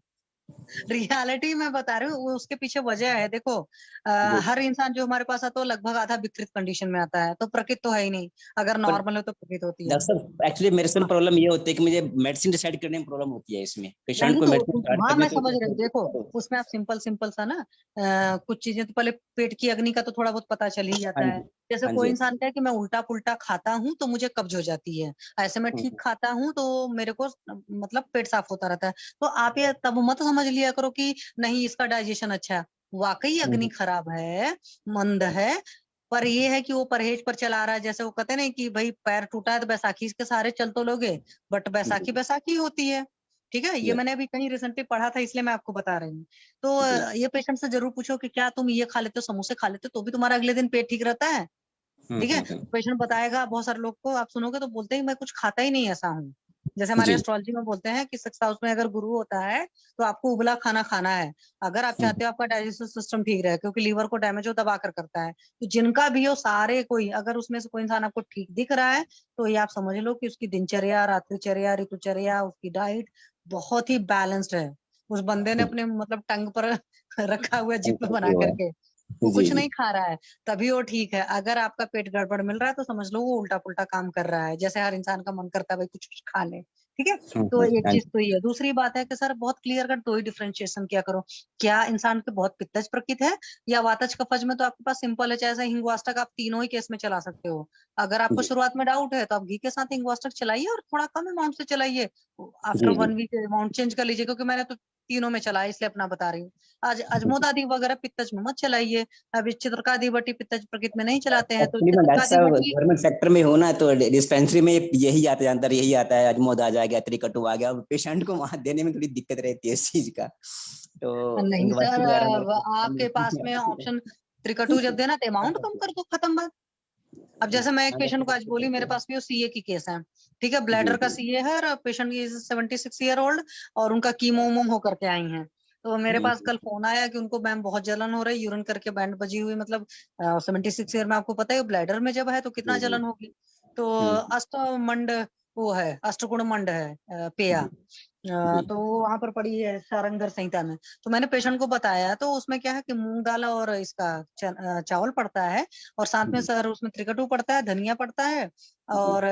रियलिटी मैं बता रही हूँ, वो उसके पीछे वजह है। देखो हर इंसान जो हमारे पास आता है वो लगभग आधा विकृत कंडीशन में आता है, तो प्रकृति तो है ही नहीं। अगर पर नॉर्मल है तो प्रकृति होती है। डॉक्टर साहब एक्चुअली मेरे से हाँ। प्रॉब्लम ये होती है कि मुझे मेडिसिन डिसाइड करने में प्रॉब्लम होती है इसमें, पेशेंट नहीं को तो मेडिसिन स्टार्ट हाँ करने मैं को समझ रही हूँ। देखो तो। उसमें आप सिंपल सा ना कुछ चीजें तो पहले पेट की अग्नि का तो थोड़ा बहुत पता चल ही हाँ जाता है। जी, जैसे हाँ कोई जी। इंसान कहे कि मैं उल्टा पुल्टा खाता हूँ तो मुझे कब्ज हो जाती है, ऐसे मैं ठीक खाता हूँ तो मेरे को मतलब पेट साफ होता रहता है। तो आप ये तब मत समझ लिया करो कि नहीं इसका डाइजेशन अच्छा है। वाकई अग्नि खराब है, मंद है, पर ये है कि वो परहेज पर चला रहा है। जैसे वो कहते हैं ना कि भाई पैर टूटा है तो बैसाखी के सहारे चल तो लोगे, बट बैसाखी बैसाखी होती है। ठीक है, ये मैंने अभी कहीं रिसेंटली पढ़ा था, इसलिए मैं आपको बता रही हूँ। तो ये पेशेंट से जरूर पूछो कि क्या तुम ये खा लेते हो, समोसे खा लेते हो तो भी तुम्हारा अगले दिन पेट ठीक रहता है? ठीक है, पेशेंट बताएगा। बहुत सारे लोग को आप सुनोगे तो बोलते हैं मैं कुछ खाता ही नहीं, ऐसा हूँ। जैसे हमारे जी। एस्ट्रोलॉजी में बोलते हैं कि 6th हाउस में अगर गुरु होता है तो आपको उबला खाना खाना है, अगर आप चाहते हो आपका डाइजेस्टिव सिस्टम ठीक रहे, क्योंकि लीवर को डैमेज वो दबा कर करता है। तो जिनका भी हो सारे कोई, अगर उसमें से कोई इंसान आपको ठीक दिख रहा है तो ये आप समझ लो कि उसकी दिनचर्या, रात्रिचर्या, ऋतुचर्या, उसकी डाइट बहुत ही बैलेंस्ड है। उस बंदे ने अपने मतलब टंग पर रखा हुआ जिप बना करके वो जी कुछ जी। नहीं खा रहा है, तभी वो ठीक है। अगर आपका पेट गड़बड़ मिल रहा है तो समझ लो वो उल्टा पुल्टा काम कर रहा है। जैसे हर इंसान का मन करता है भाई कुछ कुछ खा ले। ठीक है, तो एक हाँ चीज जी। तो ये। दूसरी बात है कि सर बहुत क्लियर कट दो ही डिफरेंशिएशन किया करो। क्या इंसान पे बहुत पित्तज प्रकृति है या वातज कफज में? तो आपके पास सिंपल है, चाहे हिंगवाष्टक आप तीनों ही केस में चला सकते हो। अगर आपको जी शुरुआत में डाउट है तो आप घी के साथ हिंगवाष्टक चलाइए और थोड़ा कम अमाउंट से चलाइए। आफ्टर जी। जी 1 वीक अमाउंट चेंज कर लीजिए, क्योंकि मैंने तो तीनों में चलाया इसलिए अपना बता रही हूँ। आज अजमोदादी वगैरह पित्तज में मत चलाइए। अब इस चित्रकादी बटी पित्तज प्रकृति में नहीं चलाते हैं, तो एक्चुअली मैं डॉक्टर चित्रकादी साहब बटी गवर्नमेंट सेक्टर में हूँ ना, तो डिस्पेंसरी में यही आता है, अंदर यही आता है, अजमोद आ जाएगा, त्रिकटु आ गया, पेशेंट को वहां देने में थोड़ी दिक्कत रहती है इस चीज का। तो नहीं सर, इंगवास्ती वगैरह आपके पास में ऑप्शन त्रिकटु जब देना तो अमाउंट कम कर दो, खत्म बात। अब जैसे मैं एक पेशेंट को आज बोली, मेरे पास भी वो सीए की केस है। ठीक है, जी ब्लैडर का जी सीए है और पेशेंट इज 76 ईयर ओल्ड और उनका कीमो होकर के आई हैं। तो मेरे पास कल फोन आया कि उनको मैम बहुत जलन हो रही है, यूरिन करके बैंड बजी हुई, मतलब 76 ईयर में आपको पता है ब्लैडर में जब है तो कितना जी जलन होगी। तो अष्टमंड वो है, अष्टगुण मंड है पेया। जी तो वो वहां पर पड़ी है सारंगर संहिता में। तो मैंने पेशेंट को बताया, तो उसमें क्या है कि मूंग दाल और इसका चावल पड़ता है, और साथ में सर उसमें त्रिकटु पड़ता है, धनिया पड़ता है, और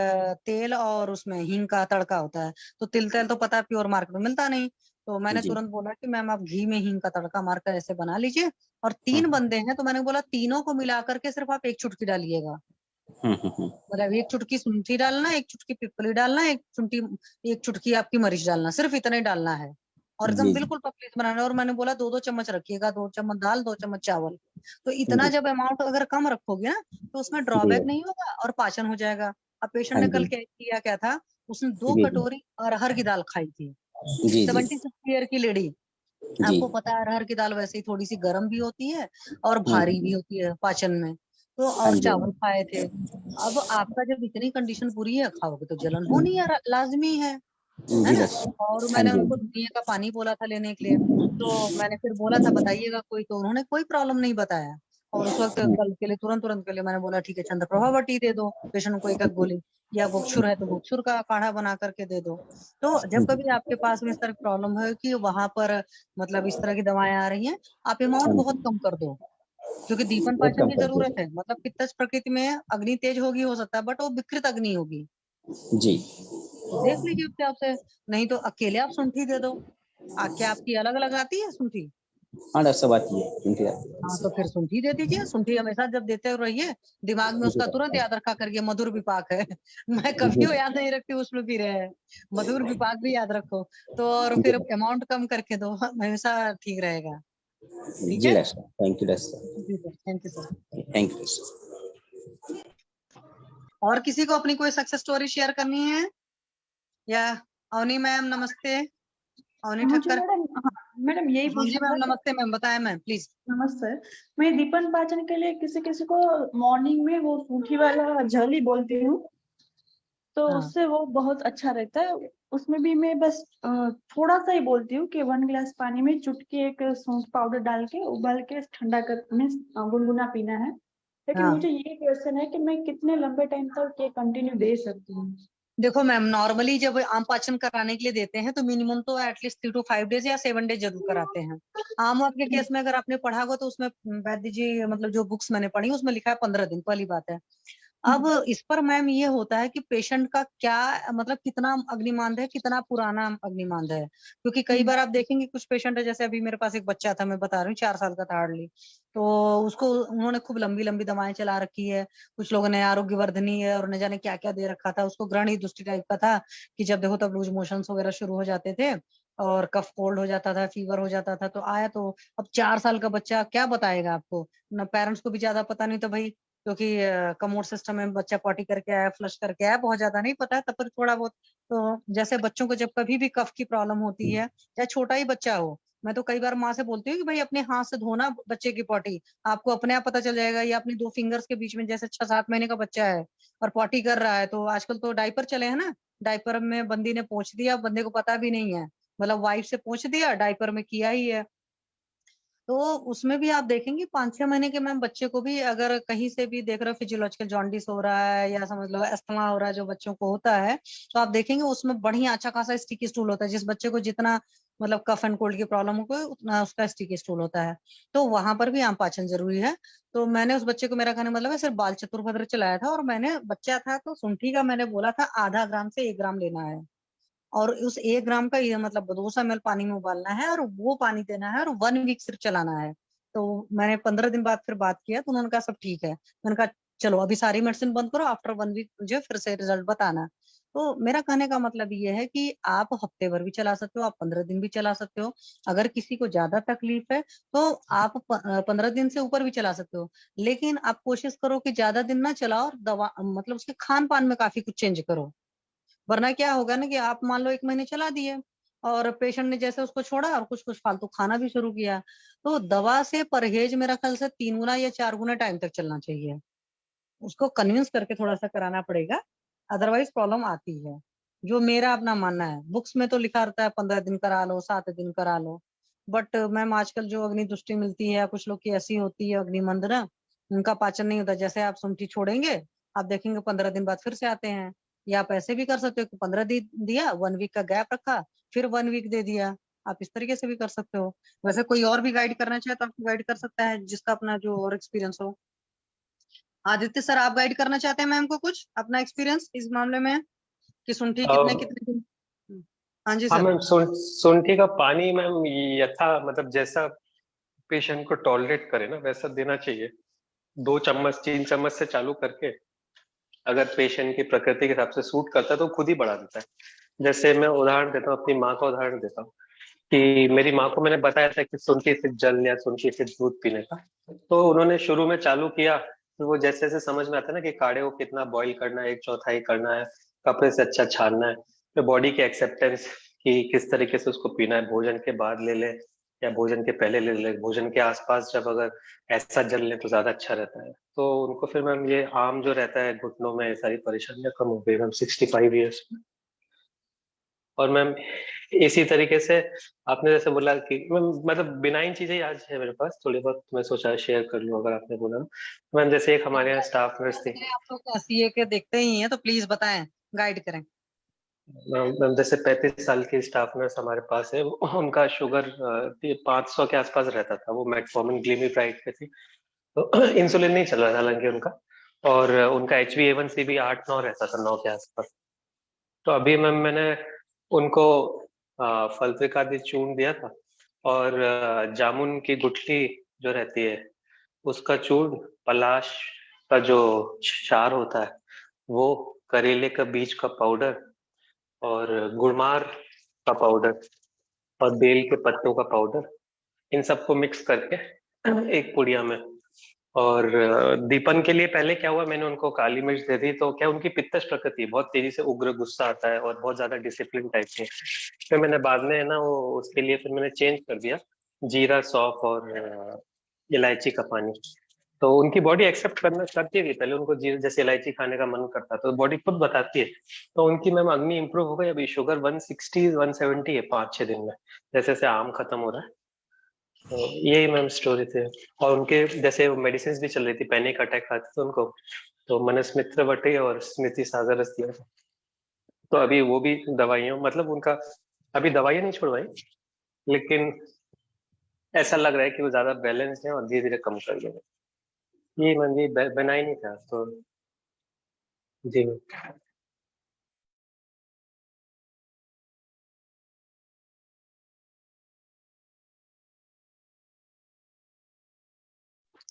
तेल, और उसमें हींग का तड़का होता है। तो तिल तेल तो पता है प्योर मार्केट में मिलता नहीं। तो मैंने जी। तुरंत बोला कि मैम आप घी में हींग का तड़का मारकर ऐसे बना लीजिए। और 3 बंदे हैं तो मैंने बोला तीनों को मिला करके सिर्फ आप 1 चुटकी डालिएगा। मतलब 1 चुटकी सूंठी डालना, 1 चुटकी पिपली डालना, 1 चुटकी आपकी मरीच डालना, सिर्फ इतना ही डालना है। और एकदम जी जी बिल्कुल पतली से बनाना है। और मैंने बोला 2-2 चम्मच रखिएगा, 2 चम्मच दाल, 2 चम्मच चावल। तो इतना जी जब अमाउंट अगर कम रखोगे ना तो उसमें जी। ड्रॉबैक नहीं होगा और पाचन हो जाएगा। अब पेशेंट हाँ ने कल जी। क्या किया, क्या था, उसने दो जी कटोरी अरहर की दाल खाई थी। जी जी 76 ईयर की लेडी। जी। आपको पता है अरहर की दाल वैसे ही थोड़ी सी गर्म भी होती है और भारी भी हम्म। होती है पाचन में। तो हाँ और जी। चावल खाए थे। अब आपका जब इतनी कंडीशन पूरी है, खाओगे तो जलन होनी है, लाजमी है जी ना। बस। और हाँ मैंने जी। उनको धनिया का पानी बोला था लेने के लिए। तो मैंने फिर बोला था बताइएगा कोई, तो उन्होंने कोई प्रॉब्लम नहीं बताया। और उस वक्त कल के लिए तुरंत के लिए मैंने बोला ठीक है चंद्रप्रभा वटी दे दो पेशेंट को 1-1 गोली, या बुक्सुर है तो बुक्सुर का काढ़ा बना करके दे दो। तो जब कभी आपके पास में इस तरह की प्रॉब्लम है कि वहां पर मतलब इस तरह की दवाएं आ रही हैं, आप अमाउंट हाँ बहुत जी। कम कर दो, क्योंकि दीपन बहुत पाचन कम की कर जरूरत है। मतलब पित्तज प्रकृति में अग्नि तेज होगी हो सकता है, बट वो विकृत अग्नि होगी। दो जी। तो देख लीजिए उसके आपसे। नहीं तो अकेले आप शुंठी दे दो। क्या आपकी अलग अलग आती है शुंठी? हाँ डॉक्टर साहब आती है, उनकी आती हाँ तो फिर शुंठी दे दीजिए। शुंठी हमेशा जब देते हुए रहिए, दिमाग में उसका तुरंत है। याद रखा करिए मधुर विपाक है। मैं कभी जी वो याद नहीं रखती, उसमें पी रहे हैं। मधुर विपाक भी याद रखो। तो और जी फिर अमाउंट कम करके दो, हमेशा ठीक रहेगा। ठीक जी है, डॉक्टर साहब, थैंक यू डॉक्टर जी सर, थैंक यू सर। साहब, थैंक यू सर। और किसी को अपनी कोई सक्सेस स्टोरी शेयर करनी है? या अवनी मैम नमस्ते, अवनी मुझे ठक्कर। मैडम, हाँ मैडम यही हाँ जी पूछना मैम था कि नमस्ते मैम, बताएं मैम प्लीज। नमस्ते। मैं दीपन पाचन के लिए किसी किसी को मॉर्निंग में वो सूठी वाला जल ही बोलती हूँ, तो हाँ उससे वो बहुत अच्छा रहता है। उसमें भी मैं बस थोड़ा सा ही बोलती हूँ कि 1 गिलास पानी में चुटकी एक सौंठ पाउडर डाल के उबाल के ठंडा कर में गुनगुना पीना है। लेकिन हाँ। मुझे ये क्वेश्चन है कि मैं कितने लंबे टाइम तक ये कंटिन्यू दे सकती हूँ? देखो मैम, नॉर्मली जब आम पाचन कराने के लिए देते हैं तो मिनिमम तो एटलीस्ट 3 to 5 डेज या 7 डेज जरूर कराते हैं। आम वाट के केस में अगर आपने पढ़ा होगा तो उसमें वैद्य जी मतलब जो बुक्स मैंने पढ़ी उसमें लिखा है 15 दिन, पहली बात है। अब इस पर मैम ये होता है कि पेशेंट का क्या मतलब कितना अग्निमांद है, कितना पुराना अग्निमांद है, क्योंकि कई बार आप देखेंगे कुछ पेशेंट है, जैसे अभी मेरे पास एक बच्चा था, मैं बता रही हूँ 4 साल का था हार्डली, तो उसको उन्होंने खूब लंबी लंबी दवाएं चला रखी है, कुछ लोगों ने आरोग्यवर्धनी है और न जाने क्या क्या दे रखा था, उसको ग्रहणी दृष्टि टाइप का था कि जब देखो तब लूज मोशंस वगैरह शुरू हो जाते थे और कफ कोल्ड हो जाता था, फीवर हो जाता था। तो आया तो अब 4 साल का बच्चा क्या बताएगा आपको, ना पेरेंट्स को भी ज्यादा पता नहीं था भाई, क्योंकि कमोड सिस्टम में बच्चा पॉटी करके आया, फ्लश करके आया, बहुत ज्यादा नहीं पता है तब पर थोड़ा बहुत। तो जैसे बच्चों को जब कभी भी कफ की प्रॉब्लम होती है, चाहे छोटा ही बच्चा हो, मैं तो कई बार माँ से बोलती हूँ कि भाई अपने हाथ से धोना बच्चे की पॉटी, आपको अपने आप पता चल जाएगा। या अपनी 2 फिंगर्स के बीच में, जैसे 6-7 महीने का बच्चा है और पॉटी कर रहा है, तो आजकल तो डायपर चले हैं ना, डायपर में बंदी ने पोंछ दिया, बंदे को पता भी नहीं है, मतलब वाइफ से पोंछ दिया, डायपर में किया ही है। तो उसमें भी आप देखेंगे 5-6 महीने के मैम बच्चे को भी अगर कहीं से भी देख रहे हो फिजियोलॉजिकल जॉन्डिस हो रहा है या समझ लो अस्थमा हो रहा है जो बच्चों को होता है, तो आप देखेंगे उसमें बढ़िया अच्छा खासा स्टिकी स्टूल होता है। जिस बच्चे को जितना मतलब कफ एंड कोल्ड की प्रॉब्लम हो उतना उसका स्टिकी स्टूल होता है। तो वहां पर भी आम पाचन जरूरी है। तो मैंने उस बच्चे को, मेरा कहने मतलब है, सिर्फ बाल चतुर्भद्र चलाया था और मैंने, बच्चा था तो शुंठी का मैंने बोला था आधा ग्राम से 1 ग्राम लेना है, और उस 1 ग्राम का ये मतलब 200 ml पानी में उबालना है और वो पानी देना है और 1 वीक सिर्फ चलाना है। तो मैंने 15 दिन बाद फिर बात किया तो उन्होंने कहा सब ठीक है। मैंने कहा चलो अभी सारी मेडिसिन बंद करो, आफ्टर 1 वीक मुझे फिर से रिजल्ट बताना। तो मेरा कहने का मतलब ये है कि आप हफ्ते भर भी चला सकते हो, आप 15 दिन भी चला सकते हो। अगर किसी को ज्यादा तकलीफ है तो आप 15 दिन से ऊपर भी चला सकते हो, लेकिन आप कोशिश करो कि ज्यादा दिन ना चलाओ और दवा मतलब उसके खान पान में काफी कुछ चेंज करो। वरना क्या होगा ना कि आप मान लो 1 महीने चला दिए और पेशेंट ने जैसे उसको छोड़ा और कुछ कुछ फालतू खाना भी शुरू किया, तो दवा से परहेज मेरा ख्याल से 3 गुना या 4 गुना टाइम तक चलना चाहिए। उसको कन्विंस करके थोड़ा सा कराना पड़ेगा, अदरवाइज प्रॉब्लम आती है। जो मेरा अपना मानना है, बुक्स में तो लिखा रहता है 15 दिन करा लो, 7 दिन करा लो, बट मैम आजकल जो अग्नि दृष्टि मिलती है, कुछ लोग की ऐसी होती है अग्निमंद ना, उनका पाचन नहीं होता। जैसे आप सुंठी छोड़ेंगे, आप देखेंगे 15 दिन बाद फिर से आते हैं। या आप ऐसे भी कर सकते हो कि 15 दिन दिया, 1 वीक का गैप रखा, फिर 1 वीक दे दिया। आप इस तरीके से भी कर सकते हो। वैसे कोई और भी गाइड करना चाहे तो आपको गाइड कर सकता है, जिसका अपना जो और एक्सपीरियंस हो। आदित्य सर, आप गाइड करना चाहते हैं मैम को कुछ अपना एक्सपीरियंस इस मामले में कि शुंठी कितने कितने दिन? हाँ जी हाँ सर। मैम, शुंठी का पानी मैम यथा मतलब जैसा पेशेंट को टॉलरेट करे ना वैसा देना चाहिए। 2 चम्मच 3 चम्मच से चालू करके अगर पेशेंट की प्रकृति के हिसाब से सूट करता है तो खुद ही बढ़ा देता है। जैसे मैं उदाहरण देता हूँ, अपनी माँ का उदाहरण देता हूँ कि मेरी माँ को मैंने बताया था कि शुंठी से जल या शुंठी से दूध पीने का, तो उन्होंने शुरू में चालू किया। तो वो जैसे जैसे समझ में आता है ना कि काढ़े को कितना बॉईल करना है, 1/4 करना है, कपड़े से अच्छा छानना है, तो बॉडी की एक्सेप्टेंस कि किस तरीके से उसको पीना है, भोजन के बाद ले ले या भोजन के पहले ले ले, भोजन के आसपास जब अगर ऐसा जल ले तो ज्यादा अच्छा रहता है। तो उनको फिर मैम ये आम जो रहता है घुटनों में, ये सारी परेशानियां कम हो गई मैम 65 ईयर्स में। और मैम इसी तरीके से आपने जैसे बोला कि मैम मतलब बिनाइन चीजें आज है मेरे पास थोड़ी बहुत, मैं सोचा शेयर कर लूं अगर आपने बोला। मैम जैसे एक हमारे यहाँ स्टाफ नर्स थी। आप तो सीए के देखते ही हैं तो प्लीज बताएं, गाइड करें। मैम जैसे 35 साल की स्टाफ नर्स हमारे पास है, उनका शुगर 500 के आसपास रहता था। वो मेटफॉर्मिन ग्लिमिप्राइड पे थी, तो इंसुलिन नहीं चल रहा था हालांकि उनका, और उनका HbA1c भी 8-9 रहता था, 9 के आसपास। तो अभी मैम मैंने उनको फल्विकादी चूर्ण दिया था, और जामुन की गुठली जो रहती है उसका चूर्ण, पलाश का जो क्षार होता है वो, करेले का बीज का पाउडर, और गुड़मार का पाउडर, और बेल के पत्तों का पाउडर, इन सबको मिक्स करके एक पुड़िया में। और दीपन के लिए पहले क्या हुआ, मैंने उनको काली मिर्च दे दी, तो क्या उनकी पित्तश प्रकृति है, बहुत तेजी से उग्र गुस्सा आता है और बहुत ज्यादा डिसिप्लिन टाइप के। फिर मैंने बाद में है ना वो उसके लिए फिर मैंने चेंज कर दिया, जीरा, सौंफ और इलायची का पानी। तो उनकी बॉडी एक्सेप्ट करना करती है। पहले उनको जीरा जैसे इलायची खाने का मन करता तो बॉडी खुद बताती है। तो उनकी मैम अग्नि इंप्रूव हो गई, अभी शुगर 160-170 है 5-6 दिन में, जैसे जैसे आम खत्म हो रहा है। तो यही मैम स्टोरी थे। और उनके जैसे मेडिसिन भी चल रही थी, पैनिक अटैक आते थे उनको, तो मनस मित्र बटे और स्मृति सागर रस दिया था। तो अभी वो भी दवाइयाँ मतलब उनका अभी दवाइयाँ नहीं छुड़वाई, लेकिन ऐसा लग रहा है कि वो ज्यादा बैलेंस है और धीरे धीरे कम कर देंगे। ये मन जी बना ही नहीं था तो जी।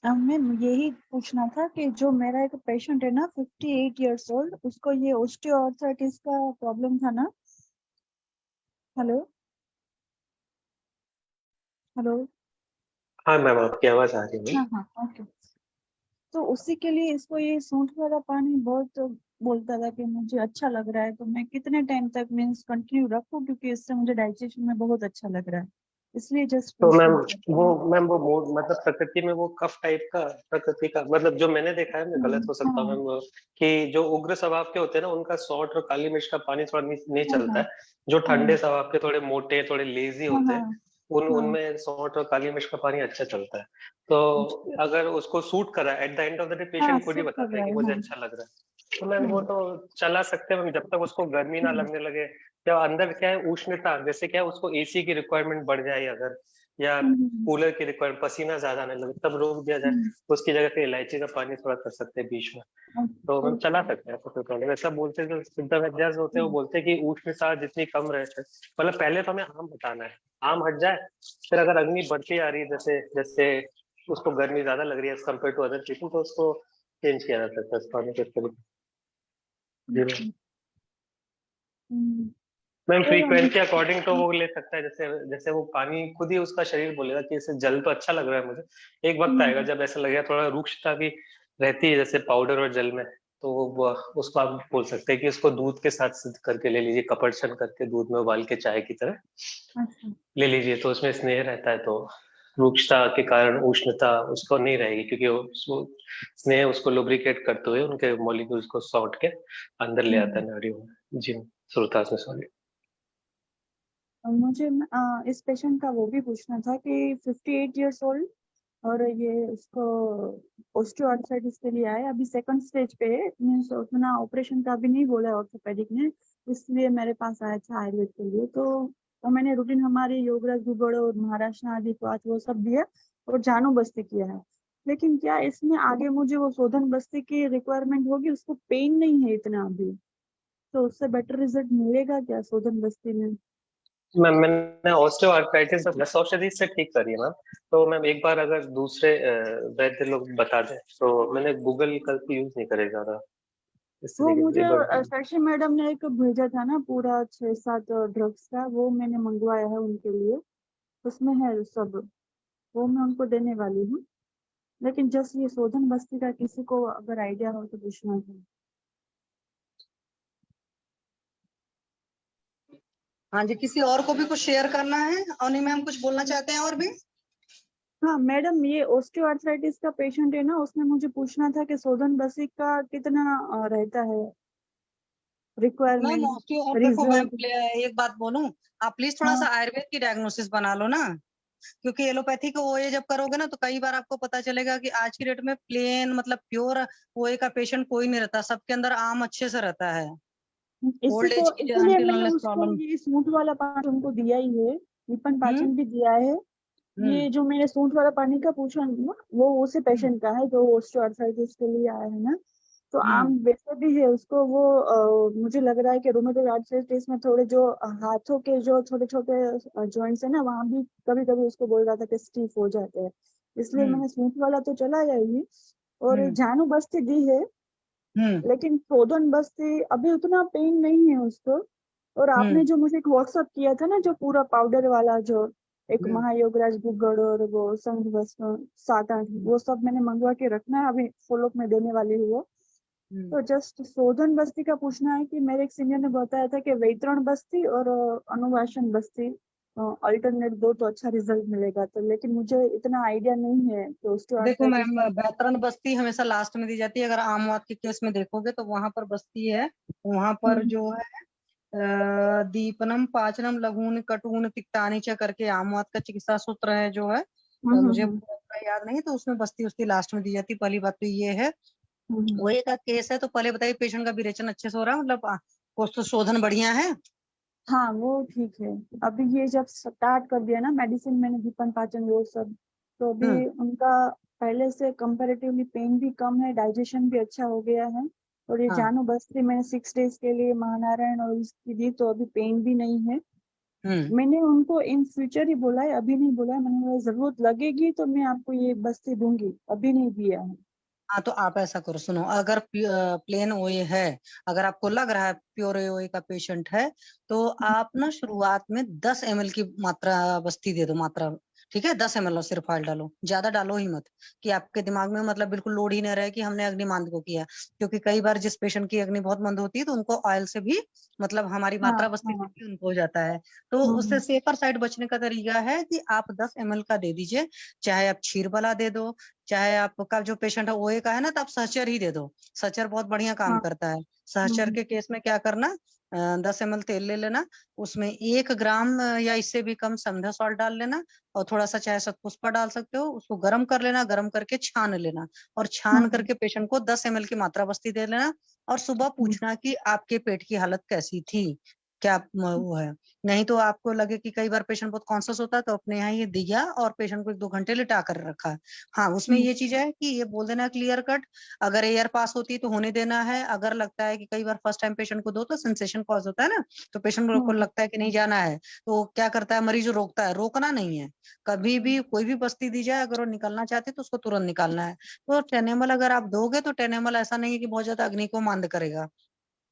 अब मैम यही पूछना था कि जो मेरा एक पेशेंट है ना 58 इयर्स ओल्ड, उसको ये ऑस्टियोआर्थराइटिस का प्रॉब्लम था ना। Hello hello. हाँ मैम आपकी आवाज आ रही है। हाँ हाँ ओके। तो उसी के लिए इसको ये सूंठ वाला पानी बहुत बोलता था कि मुझे अच्छा लग रहा है, तो मैं कितने टाइम तक मीन्स कंटिन्यू रखूं, क्योंकि इससे मुझे डाइजेशन में बहुत अच्छा लग रहा है, इसलिए जस्ट तो मैम पूछना था। वो मोड मतलब प्रकृति में वो कफ टाइप का प्रकृति का मतलब जो मैंने देखा है, मैं गलत हो सकता हूँ हाँ मैम, कि जो उग्र स्वभाव के होते हैं ना उनका सौंठ और काली मिर्च का पानी थोड़ा नहीं हाँ चलता हाँ है। जो हाँ ठंडे स्वभाव के थोड़े मोटे थोड़े लेजी हाँ होते हैं हाँ हाँ। उनमें सौंठ और काली मिर्च का पानी अच्छा चलता है। तो अगर उसको सूट करा at the end of the day हाँ पेशेंट खुद ही सूट कर बताता है रहा कि है। मुझे हाँ अच्छा लग रहा है, तो मैम वो हाँ तो चला सकते हैं मैम, जब तक उसको गर्मी ना लगने लगे या अंदर क्या है उष्णता, जैसे क्या है उसको एसी की रिक्वायरमेंट बढ़ जाए अगर, या कूलर की रिक्वायरमेंट पसीना ज्यादा आने लगे तब रोक दिया जाए, तो उसकी जगह पे इलायची का पानी थोड़ा कर सकते हैं बीच में, तो हम चला सकते हैं, ऐसा कोई प्रॉब्लम। ऐसा बोलते हैं जो सिद्ध वैद्यज होते हैं वो बोलते हैं कि उष्णता जितनी कम रहे, मतलब पहले तो हमें आम हटाना है, आम हट जाए, फिर अगर अग्नि बढ़ती आ रही है जैसे जैसे उसको गर्मी ज्यादा लग रही है as compare to other people, तो उसको चेंज किया जा सकता है इस पानी के तरीके। मैम फिर फ्रीक्वेंसी अकॉर्डिंग तो वो ले सकता है, जैसे जैसे वो पानी खुद ही उसका शरीर बोलेगा कि इसे जल तो अच्छा लग रहा है मुझे, एक वक्त आएगा जब ऐसा लगेगा थोड़ा रुक्षता भी रहती है जैसे पाउडर और जल में, तो उसको आप बोल सकते हैं कि उसको दूध के साथ सिद्ध करके ले लीजिए, कपड़छन करके दूध में उबाल के चाय की तरह अच्छा ले लीजिए, तो उसमें स्नेह रहता है, तो रुक्षता के कारण उष्णता उसको नहीं रहेगी, क्योंकि वो स्नेह उसको लुब्रिकेट करते हुए उनके मॉलिक्यूल्स को सॉर्ट के अंदर ले आता है नाड़ियों में। जी श्रोता से सॉरी। मुझे इस पेशेंट का वो भी पूछना था कि 58 इयर्स ओल्ड और ये उसको ऑस्टियोआर्थराइटिस के लिए आया, अभी सेकंड स्टेज पे है, मीन्स उतना ऑपरेशन का भी नहीं बोला ऑर्थोपेडिक ने, इसलिए मेरे पास आया था आयुर्वेद के लिए। तो मैंने रूटीन हमारी योगराज गुगड़ और महाराष्ट्र आदि पाठ वो सब दिया और जानू बस्ती किया है, लेकिन क्या इसमें आगे मुझे वो शोधन बस्ती की रिक्वायरमेंट होगी? उसको पेन नहीं है इतना अभी, तो उससे बेटर रिजल्ट मिलेगा क्या शोधन बस्ती में? मैम मैंने ऑस्टियोआर्थराइटिस नस औषधि से ठीक करी है मैम, तो मैम एक बार अगर दूसरे वैद्य लोग बता दें, तो मैंने गूगल का यूज नहीं करे ज्यादा इस वो तरीके से, मुझे एक बार। शशि मैडम ने एक भेजा था ना पूरा 6-7 ड्रग्स का, वो मैंने मंगवाया है उनके लिए, उसमें है सब, वो मैं उनको देने वाली हूँ, लेकिन जस्ट ये शोधन बस्ती का किसी को अगर आइडिया हो तो पूछना था। हाँ जी, किसी और को भी कुछ शेयर करना है? अवनी मैम कुछ बोलना चाहते हैं और भी? हाँ मैडम, ये ऑस्टियोआर्थराइटिस का पेशेंट है ना, उसने मुझे पूछना था कि शोधन बस्ती का कितना रहता है मैम रिक्वायरमेंट ऑस्टियो देखो मैम, रिजल्ट। एक बात बोलूं, आप प्लीज थोड़ा सा हाँ आयुर्वेद की डायग्नोसिस बना लो ना, क्योंकि एलोपैथी को ओए जब करोगे ना तो कई बार आपको पता चलेगा कि आज की डेट में प्लेन मतलब प्योर ओए का पेशेंट कोई नहीं रहता, सबके अंदर आम अच्छे से रहता है। इसी ओल्ड को एज की इसीलिए अनटिल मैंने अनलेस उसको प्रॉब्लम। ये सूंठ वाला पानी उनको दिया ही है, लिपन हम्म पाचन भी दिया है। हम्म ये जो मैंने सूंठ वाला पानी का पूछा ना, वो उसी हम्म पेशेंट का है जो ऑस्टियोआर्थराइटिस के लिए आया है ना। तो आम हम्म वैसे भी है उसको, वो मुझे लग रहा है कि रूमेटॉइड आर्थराइटिस में थोड़े जो हाथों के जो छोटे छोटे जॉइंट्स है ना, वहां भी कभी कभी उसको बोल रहा था कि स्टिफ हो जाते हैं, इसलिए हम्म मैंने सूंठ वाला तो चलाया ही, और हम्म जानू बस्ती दी है, हम्म लेकिन शोधन बस्ती अभी उतना पेन नहीं है उसको। और आपने हम्म जो मुझे एक व्हाट्सअप किया था ना, जो पूरा पाउडर वाला, जो एक हम्म महायोगराज गुगड़ और वो संघ भस्म 7-8, वो सब मैंने मंगवा के रखना है, अभी फॉलोअप में देने वाली हूँ वो। हम्म तो जस्ट शोधन बस्ती का पूछना है कि मेरे एक सीनियर ने बताया था कि वैतरण बस्ती और अनुवासन बस्ती अल्टरनेट दो तो अच्छा रिजल्ट मिलेगा, तो लेकिन मुझे इतना आइडिया नहीं है तो देखो ऑस्टियोआर्थराइटिस मैम, का। बैतरन बस्ती हमेशा लास्ट में दी जाती है, अगर आम वात के केस में देखोगे तो वहां पर बस्ती है, वहां पर जो है दीपनम पाचनम लघुन कटून तिक्तानी च करके आमवात का चिकित्सा सूत्र है जो है, मुझे हम्म पूरा याद नहीं, तो उसमें बस्ती उसकी लास्ट में दी जाती है। पहली बात तो ये है। हम्म वही का केस है तो पहले बताइए पेशेंट का विरेचन अच्छे से हो रहा है, मतलब कोष्ठ शोधन बढ़िया है? हाँ वो ठीक है। अभी ये जब स्टार्ट कर दिया ना मेडिसिन मैंने दीपन पाचन वो सब, तो अभी उनका पहले से कंपैरेटिवली पेन भी कम है, डाइजेशन भी अच्छा हो गया है। और ये हाँ। जानू बस्ती मैंने 6 डेज के लिए महानारायण और इसकी दी, तो अभी पेन भी नहीं है। मैंने उनको इन फ्यूचर ही बोला है, अभी नहीं बोला है। मैंने बोला जरूरत लगेगी तो मैं आपको ये बस्ती दूंगी, अभी नहीं दिया है। हाँ, तो आप ऐसा करो, सुनो, अगर प्लेन ओए है, अगर आपको लग रहा है प्योर ओए का पेशेंट है, तो आप ना शुरुआत में 10 ml की मात्रा बस्ती दे दो, मात्रा, ठीक है? 10 ml सिर्फ ऑयल डालो, ज्यादा डालो ही मत, कि आपके दिमाग में मतलब बिल्कुल लोड ही न रहे कि हमने अग्निमांद को किया, क्योंकि कई बार जिस पेशेंट की अग्नि बहुत मंद होती है तो उनको ऑयल से भी मतलब हमारी हाँ मात्रा बस्ती हाँ। से भी उनको हो जाता है। तो उससे सेफर साइड बचने का तरीका है कि आप 10 ml का दे दीजिए, चाहे आप क्षीर वाला दे दो, चाहे आपका जो पेशेंट है ओए का है ना, तो आप सहचर ही दे दो, सहचर बहुत बढ़िया काम हाँ। करता है। सहचर के केस में क्या करना, 10 ml तेल ले लेना, उसमें 1 ग्राम या इससे भी कम समझा सॉल्ट डाल लेना, और थोड़ा सा चाहे शतपुष्पा डाल सकते हो, उसको गर्म कर लेना, गर्म करके छान लेना, और छान करके पेशेंट को 10 ml की मात्रा बस्ती दे लेना, और सुबह पूछना कि आपके पेट की हालत कैसी थी, क्या वो है। नहीं तो आपको लगे कि कई बार पेशेंट बहुत कॉन्शियस होता है, तो अपने यहाँ ये दिया और पेशेंट को 1-2 घंटे लिटा कर रखा है। हाँ, उसमें ये चीज है कि ये बोल देना क्लियर कट, अगर एयर पास होती है तो होने देना है, अगर लगता है कि कई बार फर्स्ट टाइम पेशेंट को दो तो सेंसेशन कॉज होता है ना, तो पेशेंट को लगता है कि नहीं जाना है, तो क्या करता है मरीज, रोकता है। रोकना नहीं है, कभी भी कोई भी बस्ती दी जाए, अगर वो निकलना चाहते तो उसको तुरंत निकालना है। तो टेनेमल अगर आप दोगे तो टेनेमल ऐसा नहीं है कि बहुत ज्यादा अग्नि को मंद करेगा,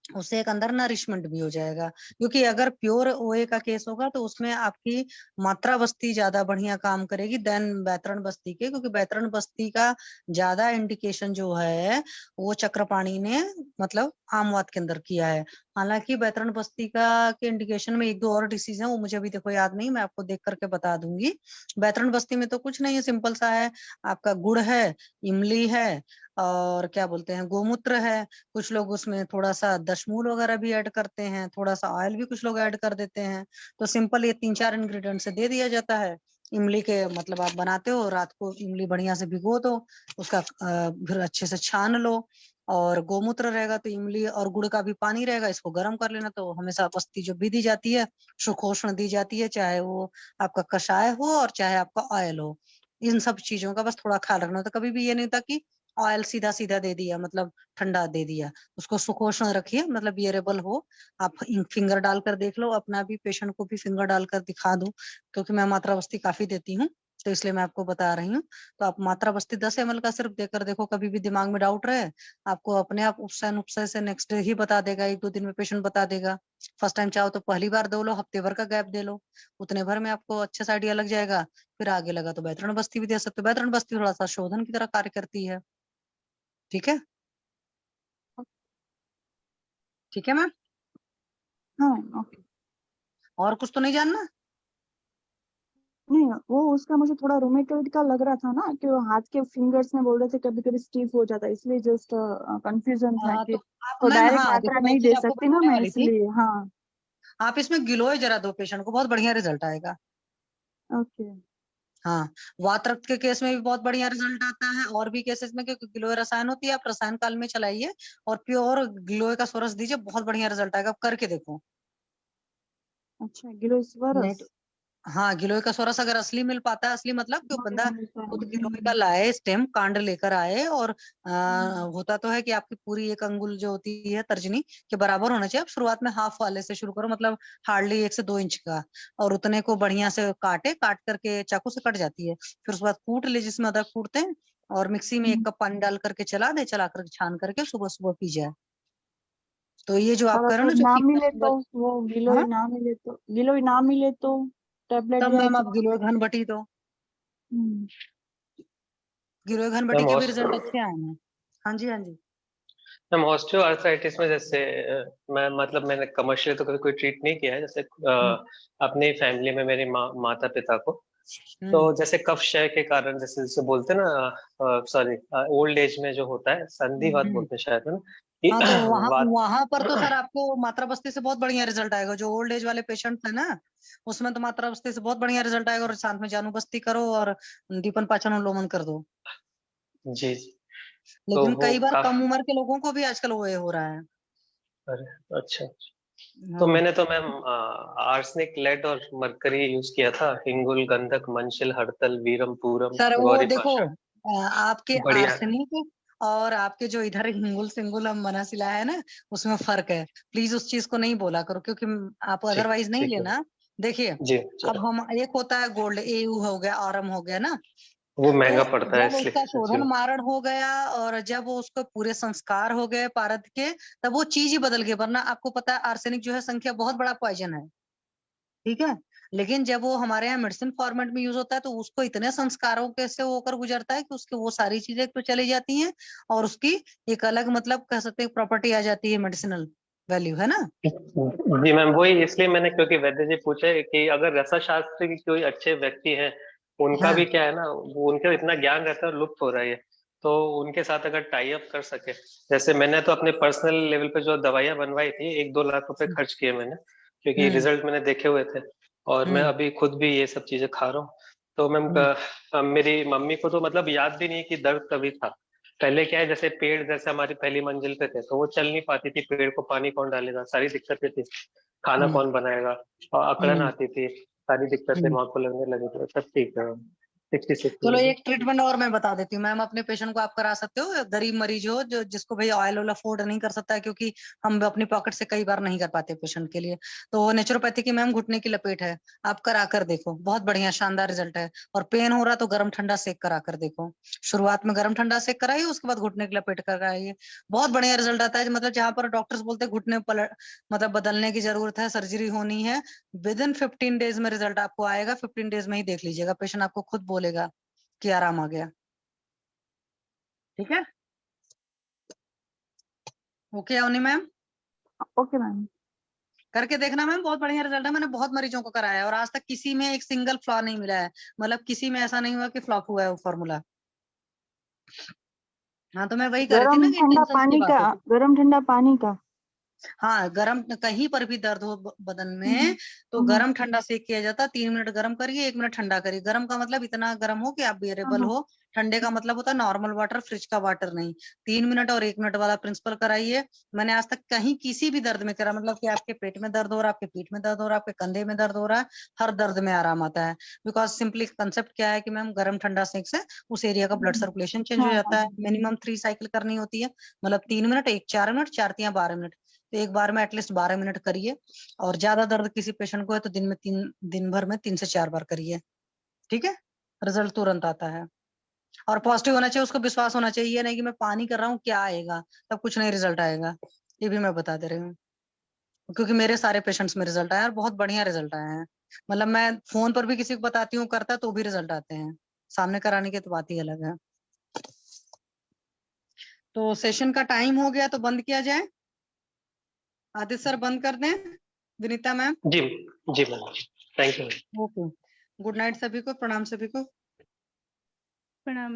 उससे एक अंदर नरिशमेंट भी हो जाएगा, क्योंकि अगर प्योर ओए का केस होगा तो उसमें आपकी मात्रा बस्ती ज्यादा बढ़िया काम करेगी देन बैतरण बस्ती के, क्योंकि बैतरण बस्ती का ज्यादा इंडिकेशन जो है वो चक्रपाणी ने मतलब आमवात के अंदर किया है। हालांकि बैतरण बस्ती का के इंडिकेशन में 1-2 और डिसीज है, वो मुझे अभी देखो याद नहीं, मैं आपको देख करके बता दूंगी। बैतरण बस्ती में तो कुछ नहीं है, सिंपल सा है, आपका गुड़ है, इमली है, और क्या बोलते हैं गोमूत्र है, कुछ लोग उसमें थोड़ा सा दशमूल वगैरह भी ऐड करते हैं, थोड़ा सा ऑयल भी कुछ लोग ऐड कर देते हैं। तो सिंपल ये 3-4 इंग्रेडिएंट से दे दिया जाता है। इमली के मतलब आप बनाते हो, रात को इमली बढ़िया से भिगो दो, उसका फिर अच्छे से छान लो, और गोमूत्र रहेगा तो इमली और गुड़ का भी पानी रहेगा, इसको गर्म कर लेना। तो हमेशा बस्ती जो भी दी जाती है सुखोष्ण दी जाती है, चाहे वो आपका कषाय हो और चाहे आपका ऑयल हो, इन सब चीजों का बस थोड़ा ख्याल रखना। तो कभी भी ये नहीं होता कि ऑयल सीधा सीधा दे दिया, मतलब ठंडा दे दिया, उसको सुखोष्ण रखिए, मतलब बियरेबल हो। आप फिंगर डालकर देख लो, अपना भी पेशेंट को भी फिंगर डालकर दिखा दो, क्योंकि मैं मात्रा बस्ती काफी देती हूँ, तो इसलिए मैं आपको बता रही हूँ। तो आप मात्रा बस्ती 10 ml का सिर्फ देकर देखो, कभी भी दिमाग में डाउट रहे, आपको अपने आप उपसय उपसय से नेक्स्ट डे ही बता देगा, 1-2 दिन में पेशेंट बता देगा। फर्स्ट टाइम चाहो तो पहली बार दो लो, हफ्ते भर का गैप दे लो, उतने भर में आपको अच्छे से आइडिया लग जाएगा। फिर आगे लगा तो बैतरण बस्ती भी दे सकते हो, बैतरण बस्ती थोड़ा सा शोधन की तरह कार्य करती है। ठीक है, ठीक है मैम। हाँ ओके। और कुछ तो नहीं जानना? नहीं वो उसका मुझे थोड़ा रोमेटॉइड का लग रहा था ना, कि वो हाथ के फिंगर्स में बोल रहे थे कभी कभी स्टिफ हो जाता है, इसलिए जस्ट कंफ्यूजन था तो कि आप तो मैम, डायरेक्ट हाँ मात्रा देखो, मैं नहीं एक चीज दे आपको सकती ना बताने मैं, वाली थी, इसलिए। हाँ आप इसमें गिलोय जरा दो पेशेंट को, बहुत बढ़िया रिजल्ट आएगा। ओके। हाँ, वात रक्त के केस में भी बहुत बढ़िया रिजल्ट आता है, और भी केसेस में, क्योंकि गिलोय रसायन होती है, आप रसायन काल में चलाइए और प्योर गिलोय का सोरस दीजिए, बहुत बढ़िया रिजल्ट आएगा, आप करके देखो। अच्छा गिलोस्वरस। नहीं तो हाँ, गिलोय का सोरस अगर असली मिल पाता है, असली मतलब कि वो बंदा मिलता है। खुद गिलोय का लाए, स्टेम कांड लेकर आए, और होता तो है कि आपकी पूरी 1 अंगुल जो होती है तर्जनी के बराबर होना चाहिए। आप शुरुआत में हाफ वाले से शुरू करो, मतलब हार्डली 1 से 2 इंच का, और उतने को बढ़िया से काट करके, चाकू से कट जाती है, फिर उसके बाद कूट ले, जिसमें अदरक कूटते हैं, और मिक्सी में 1 कप पानी डाल करके चला दे, चला करके छान करके सुबह सुबह पी जाए। तो ये जो आप और कर रहे हो अगर ना, जो ना मिले फीवर, तो, वो गिलोय हाँ, ना मिले तो, गिलोय ना मिले तो टेबलेट तब या मैम आप क्या? गिलोय घनबटी दो, हम्म, गिलोय घनबटी मैम के भी रिजल्ट अच्छे आए हैं। हाँ जी, हाँ जी। मैम ऑस्टियोआर्थराइटिस में जैसे मैं मतलब मैंने कमर्शियल तो कभी कोई ट्रीट नहीं किया है, जैसे अपनी फैमिली में मेरे माता पिता को, तो जैसे कफ क्षय के कारण, जैसे जैसे बोलते हैं ना, सॉरी, ओल्ड एज में जो होता है संधिवात हम्म। बोलते हैं शायद, है ना, कि हाँ, तो वहां वात। वहां पर तो सर आपको मात्रा बस्ती से बहुत बढ़िया रिजल्ट आएगा, जो ओल्ड एज वाले पेशेंट है ना, उसमें तो मात्रा बस्ती से बहुत बढ़िया रिजल्ट आएगा, और साथ में जानू बस्ती करो और दीपन पाचन अनुलोमन कर दो। जी जी। तो लेकिन वो कई बार काफ कम उम्र के लोगों को भी आजकल वो ये हो रहा है। अरे अच्छा अच्छा। तो हाँ। मैंने तो मैम आर्सेनिक, लेड और मरकरी यूज किया था, हिंगुल, गंधक, मंशिल, हड़तल, वीरम, पूरम, सर वो गौरी देखो पाशा। आपके बढ़िया। आर्सेनिक और आपके जो इधर हिंगुल सिंगुल हम मनसिला है ना, उसमें फर्क है। प्लीज उस चीज को नहीं बोला करो, क्योंकि आप ठीक अदरवाइज नहीं ठीक है लेना। देखिए जी। अब हम एक होता है गोल्ड, एयू हो गया, आरम हो गया ना, वो तो महंगा पड़ता है जब इसलिए उसका जी। शोधन मारण हो गया और जब वो उसको पूरे संस्कार हो गए पारद के, तब वो चीज ही बदल गई। वरना आपको पता है आर्सेनिक जो है संख्या बहुत बड़ा पॉइजन है, ठीक है। लेकिन जब वो हमारे यहाँ मेडिसिन फॉर्मेट में यूज होता है तो उसको इतने संस्कारों के से होकर गुजरता है कि उसके वो सारी चीजें तो चली जाती हैं और उसकी एक अलग मतलब कह सकते हैं प्रॉपर्टी आ जाती है, मेडिसिनल वैल्यू, है ना। जी मैम, वही इसलिए मैंने, क्योंकि वैद्य जी पूछे कि अगर रसाशास्त्र के कोई अच्छे व्यक्ति हैं, उनका हाँ। भी क्या है ना, वो उनके इतना ज्ञान रहता है, लुप्त हो रहा है, तो उनके साथ अगर टाई अप कर सके। जैसे मैंने तो अपने पर्सनल लेवल पे जो दवाइयाँ बनवाई थी, 1-2 लाख रुपए खर्च किए मैंने, क्योंकि हम्म। रिजल्ट मैंने देखे हुए थे। और मैं हम्म। अभी खुद भी ये सब चीजें खा रहा हूँ। तो मैम हम्म। मेरी मम्मी को तो मतलब याद भी नहीं कि दर्द कभी था। पहले क्या है, जैसे पेड़ जैसे हमारी पहली मंजिल पे थे, तो वो चल नहीं पाती थी, पेड़ को पानी कौन डालेगा, सारी दिक्कतें थी, खाना हम्म। कौन बनाएगा, और अकड़न हम्म। आती थी, सारी दिक्कतें हम्म। माँ को लगने लगी थी। सब ठीक है, 66 चलो में। एक ट्रीटमेंट और मैं बता देती हूँ मैम, अपने पेशेंट को आप करा सकते हो। गरीब मरीज हो जो जिसको भाई ऑयल ऑयल अफोर्ड नहीं कर सकता है, क्योंकि हम अपनी पॉकेट से कई बार नहीं कर पाते पेशेंट के लिए, तो नेचुरोपैथी की मैम घुटने की लपेट है, आप करा कर देखो, बहुत बढ़िया शानदार रिजल्ट है। और पेन हो रहा तो गर्म ठंडा सेक करा कर देखो। शुरुआत में गर्म ठंडा सेक कराइए, उसके बाद घुटने की लपेट कराइए, बहुत बढ़िया रिजल्ट आता है। मतलब जहां पर डॉक्टर्स बोलते हैं घुटने पलट मतलब बदलने की जरूरत है, सर्जरी होनी है, विद इन 15 डेज में रिजल्ट आपको आएगा। 15 डेज में ही देख लीजिएगा, पेशेंट आपको खुद बोलेगा कि आराम आ गया। ठीक है, okay Avni ma'am, okay ma'am. करके देखना मैम, बहुत बढ़िया रिजल्ट है। मैंने बहुत मरीजों को कराया है और आज तक किसी में एक सिंगल फ्लॉ नहीं मिला है, मतलब किसी में ऐसा नहीं हुआ कि फ्लॉप हुआ है वो फॉर्मूला। हाँ तो मैं वही कह रही थी गरम ना कि ठंडा टेंशन की पानी बात का, होती है। गरम ठंडा पानी का। हाँ गरम, कहीं पर भी दर्द हो बदन हम्म। में तो हम्म। गरम ठंडा सेक किया जाता है। 3 मिनट गरम करिए, 1 मिनट ठंडा करिए। गरम का मतलब इतना गरम हो कि आप बियरेबल हम्म। हो, ठंडे का मतलब होता है नॉर्मल वाटर, फ्रिज का वाटर नहीं। 3 मिनट और 1 मिनट वाला प्रिंसिपल कराइए। मैंने आज तक कहीं किसी भी दर्द में करा, मतलब कि आपके पेट में दर्द हो रहा है, आपके पीठ में दर्द हो रहा है, आपके कंधे में दर्द हो रहा है, हर दर्द में आराम आता है। बिकॉज सिंपली कंसेप्ट क्या है कि मैम गरम ठंडा सेक से उस एरिया का ब्लड सर्कुलेशन चेंज हो हाँ जाता हाँ। है। मिनिमम 3 साइकिल करनी होती है, मतलब 3 मिनट, एक 4 मिनट, 4 3 या 12 मिनट। तो एक बार में एटलीस्ट 12 मिनट करिए। और ज्यादा दर्द किसी पेशेंट को है तो दिन भर में 3 से 4 बार करिए, ठीक है। रिजल्ट तुरंत आता है और पॉजिटिव होना चाहिए, उसको विश्वास होना चाहिए। ये नहीं कि मैं पानी कर रहा हूँ क्या आएगा, तब कुछ नहीं रिजल्ट आएगा। ये भी मैं बता दे रही हूँ, क्योंकि मेरे सारे पेशेंट्स में रिजल्ट आया और बहुत बढ़िया रिजल्ट आए हैं। मतलब मैं फोन पर भी किसी को बताती हूँ करता तो भी रिजल्ट आते हैं, सामने कराने की तो बात ही अलग है। तो सेशन का टाइम हो गया तो बंद किया जाए। आदित्य सर बंद कर दें, विनीता मैम। जी जी ma'am, thank you. Okay, good night सभी को, प्रणाम सभी को। प्रणाम।